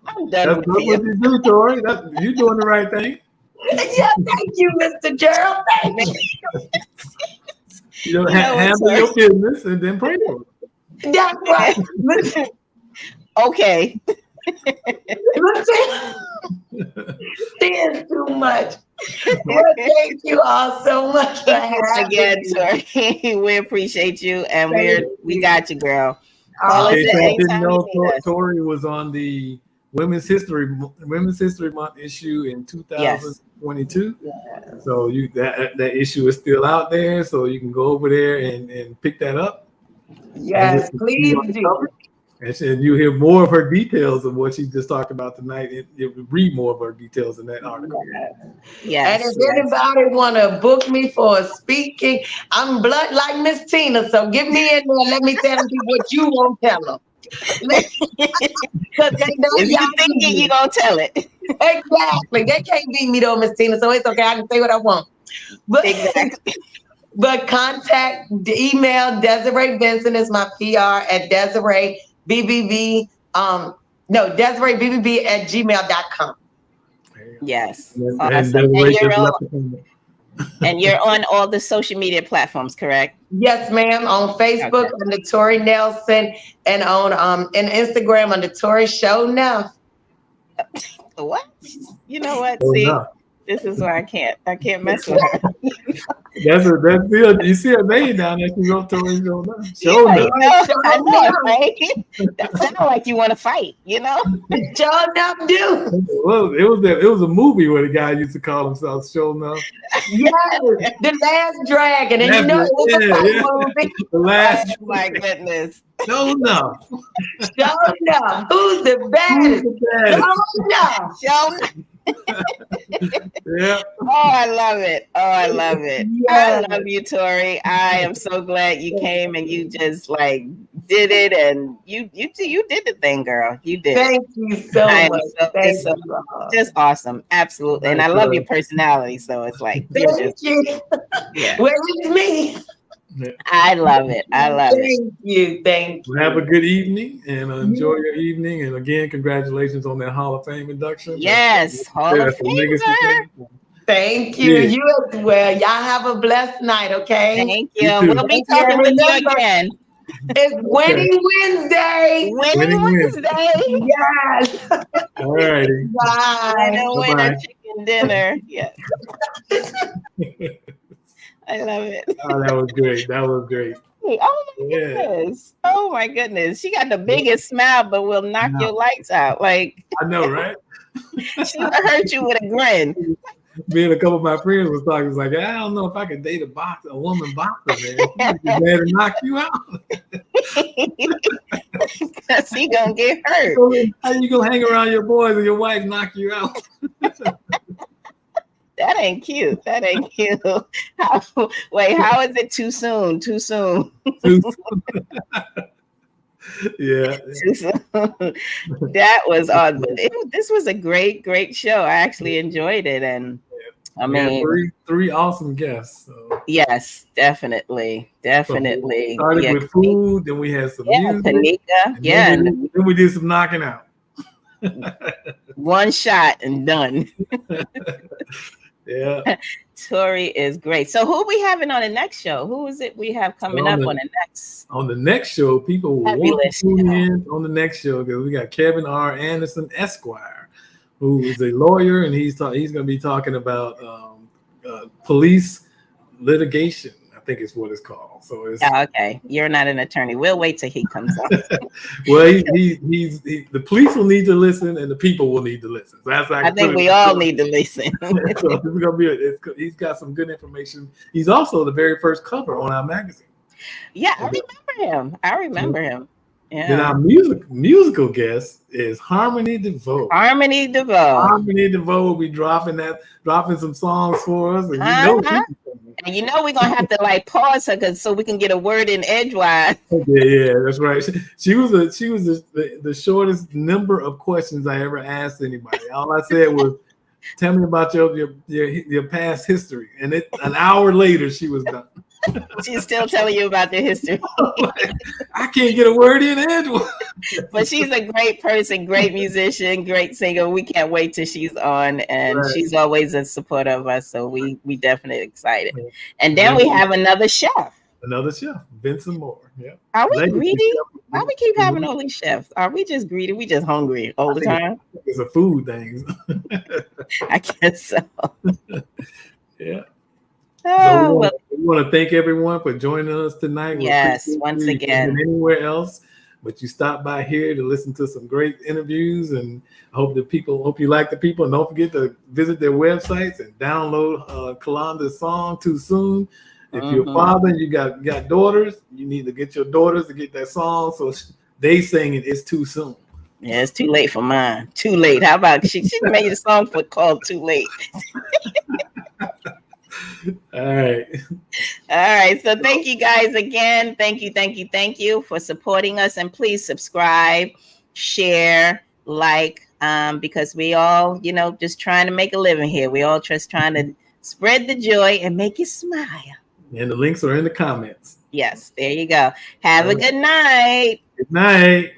I'm done That's with what you do, Tori. You're doing the right thing. Yeah, thank you, Mr. Gerald. Thank you. You know, handle your business and then pray for it. That's right. Okay. There's too much. Well, thank you all so much for having me. Tori. We appreciate you, and we got you, girl. Okay, so I didn't know Tori was on the Women's History Month issue in 2022. Yes. So that issue is still out there, so you can go over there and pick that up. Yes, please do. And you hear more of her details of what she just talked about tonight. You read more of her details in that article. Yes. And if anybody want to book me for speaking, I'm blood like Miss Tina. So get me in there and let me tell them what you won't tell them. Because they know if you thinking you gonna tell it. Exactly. They can't beat me though, Miss Tina. So it's okay. I can say what I want. But exactly. But contact the email Desiree Benson is my PR at Desiree BBB. Desiree BBB at gmail.com. Yes. Awesome. And you're on all the social media platforms, correct? Yes, ma'am. On Facebook under Tori Nelson, and on and Instagram under Tori Show Now. What? You know what? See, This is why I can't mess with her. That's it. You see her name down there. She wrote Tori Nelson. Show I enough. know, right? That sounds like you want to fight, you know? Show enough, dude. Well, it was a movie where the guy used to call himself Show Enough. Yes, The Last Dragon, and you know it was a fight movie. The last. Oh my goodness. Show Enough. Show enough. Who's the baddest? Show enough. Yeah. Oh, I love it. I Yes. love you, Tori. I am so glad you came and you just like did it, and you did the thing, girl. You did. Thank you so much. Thank you. Just awesome, absolutely. And I love your personality. So it's like Thank you. Yeah. Well, it's me. I love it. Thank you. Thank you. Have a good evening and enjoy your evening. And again, congratulations on that Hall of Fame induction. Yes, Hall of Fame. Thank you. Yeah. You as well. Y'all have a blessed night, okay? Thank you. We'll be talking with you again. It's Winning Wednesday. Winning Wednesday. Yes. All righty. Bye. Winner chicken dinner. Yes. I love it. Oh, that was great. That was great. Oh my goodness. Oh my goodness. She got the biggest smile, but will knock your lights out. Like I know, right? She'll hurt you with a grin. Me and a couple of my friends was talking. It's like, I don't know if I could date a woman boxer, man. She's mad to knock you out. Because he gonna get hurt. How you gonna hang around your boys and your wife knock you out? That ain't cute. That ain't cute. Wait, how is it too soon? Too soon. Yeah. Too soon. That was odd. But this was a great show. I actually enjoyed it. And I mean, three awesome guests. So. Yes, definitely. So we started with food, then we had some music. Kanika. Yeah. Then we did some knocking out. One shot and done. Yeah. Tori is great. So who are we having on the next show? Who is it we have coming up on the next? On the next show, people will want to tune in on the next show because we got Kevin R. Anderson, Esquire, who is a lawyer, and he's going to be talking about police litigation. I think it's what it's called. So it's okay. You're not an attorney. We'll wait till he comes on. Well, the police will need to listen, and the people will need to listen. So that's I think we all need to listen. So it's gonna be he's got some good information. He's also the very first cover on our magazine. Yeah, I remember him. Yeah. Then our musical guest is Harmony DeVoe. Harmony DeVoe will be dropping some songs for us, and you know we're gonna have to like pause her so we can get a word in edgewise. Yeah, that's right. She was the shortest number of questions I ever asked anybody. All I said was, "Tell me about your past history," and an hour later she was done. She's still telling you about their history. I can't get a word in edgewise. But she's a great person, great musician, great singer. We can't wait till she's on, and she's always a supporter of us. So we definitely excited. And then we have another chef. Vincent Moore. Yeah. Are we greedy? Why we keep having all these chefs? Are we just greedy? We just hungry all the time? It's a food thing. I guess so. Yeah. Oh, so we want to thank everyone for joining us tonight. Yes, once again. Anywhere else, but you stopped by here to listen to some great interviews, and I hope you like the people, and don't forget to visit their websites and download Kalonda's song "Too Soon." If you're a father and you got daughters, you need to get your daughters to get that song so they sing it. It's too soon. Yeah, it's too late for mine. Too late. How about she made a song called "Too Late." All right. So thank you guys again. Thank you for supporting us, and please subscribe, share, like, because we all, just trying to make a living here. We all just trying to spread the joy and make you smile. And the links are in the comments. Yes, there you go. Have a good night. Good night.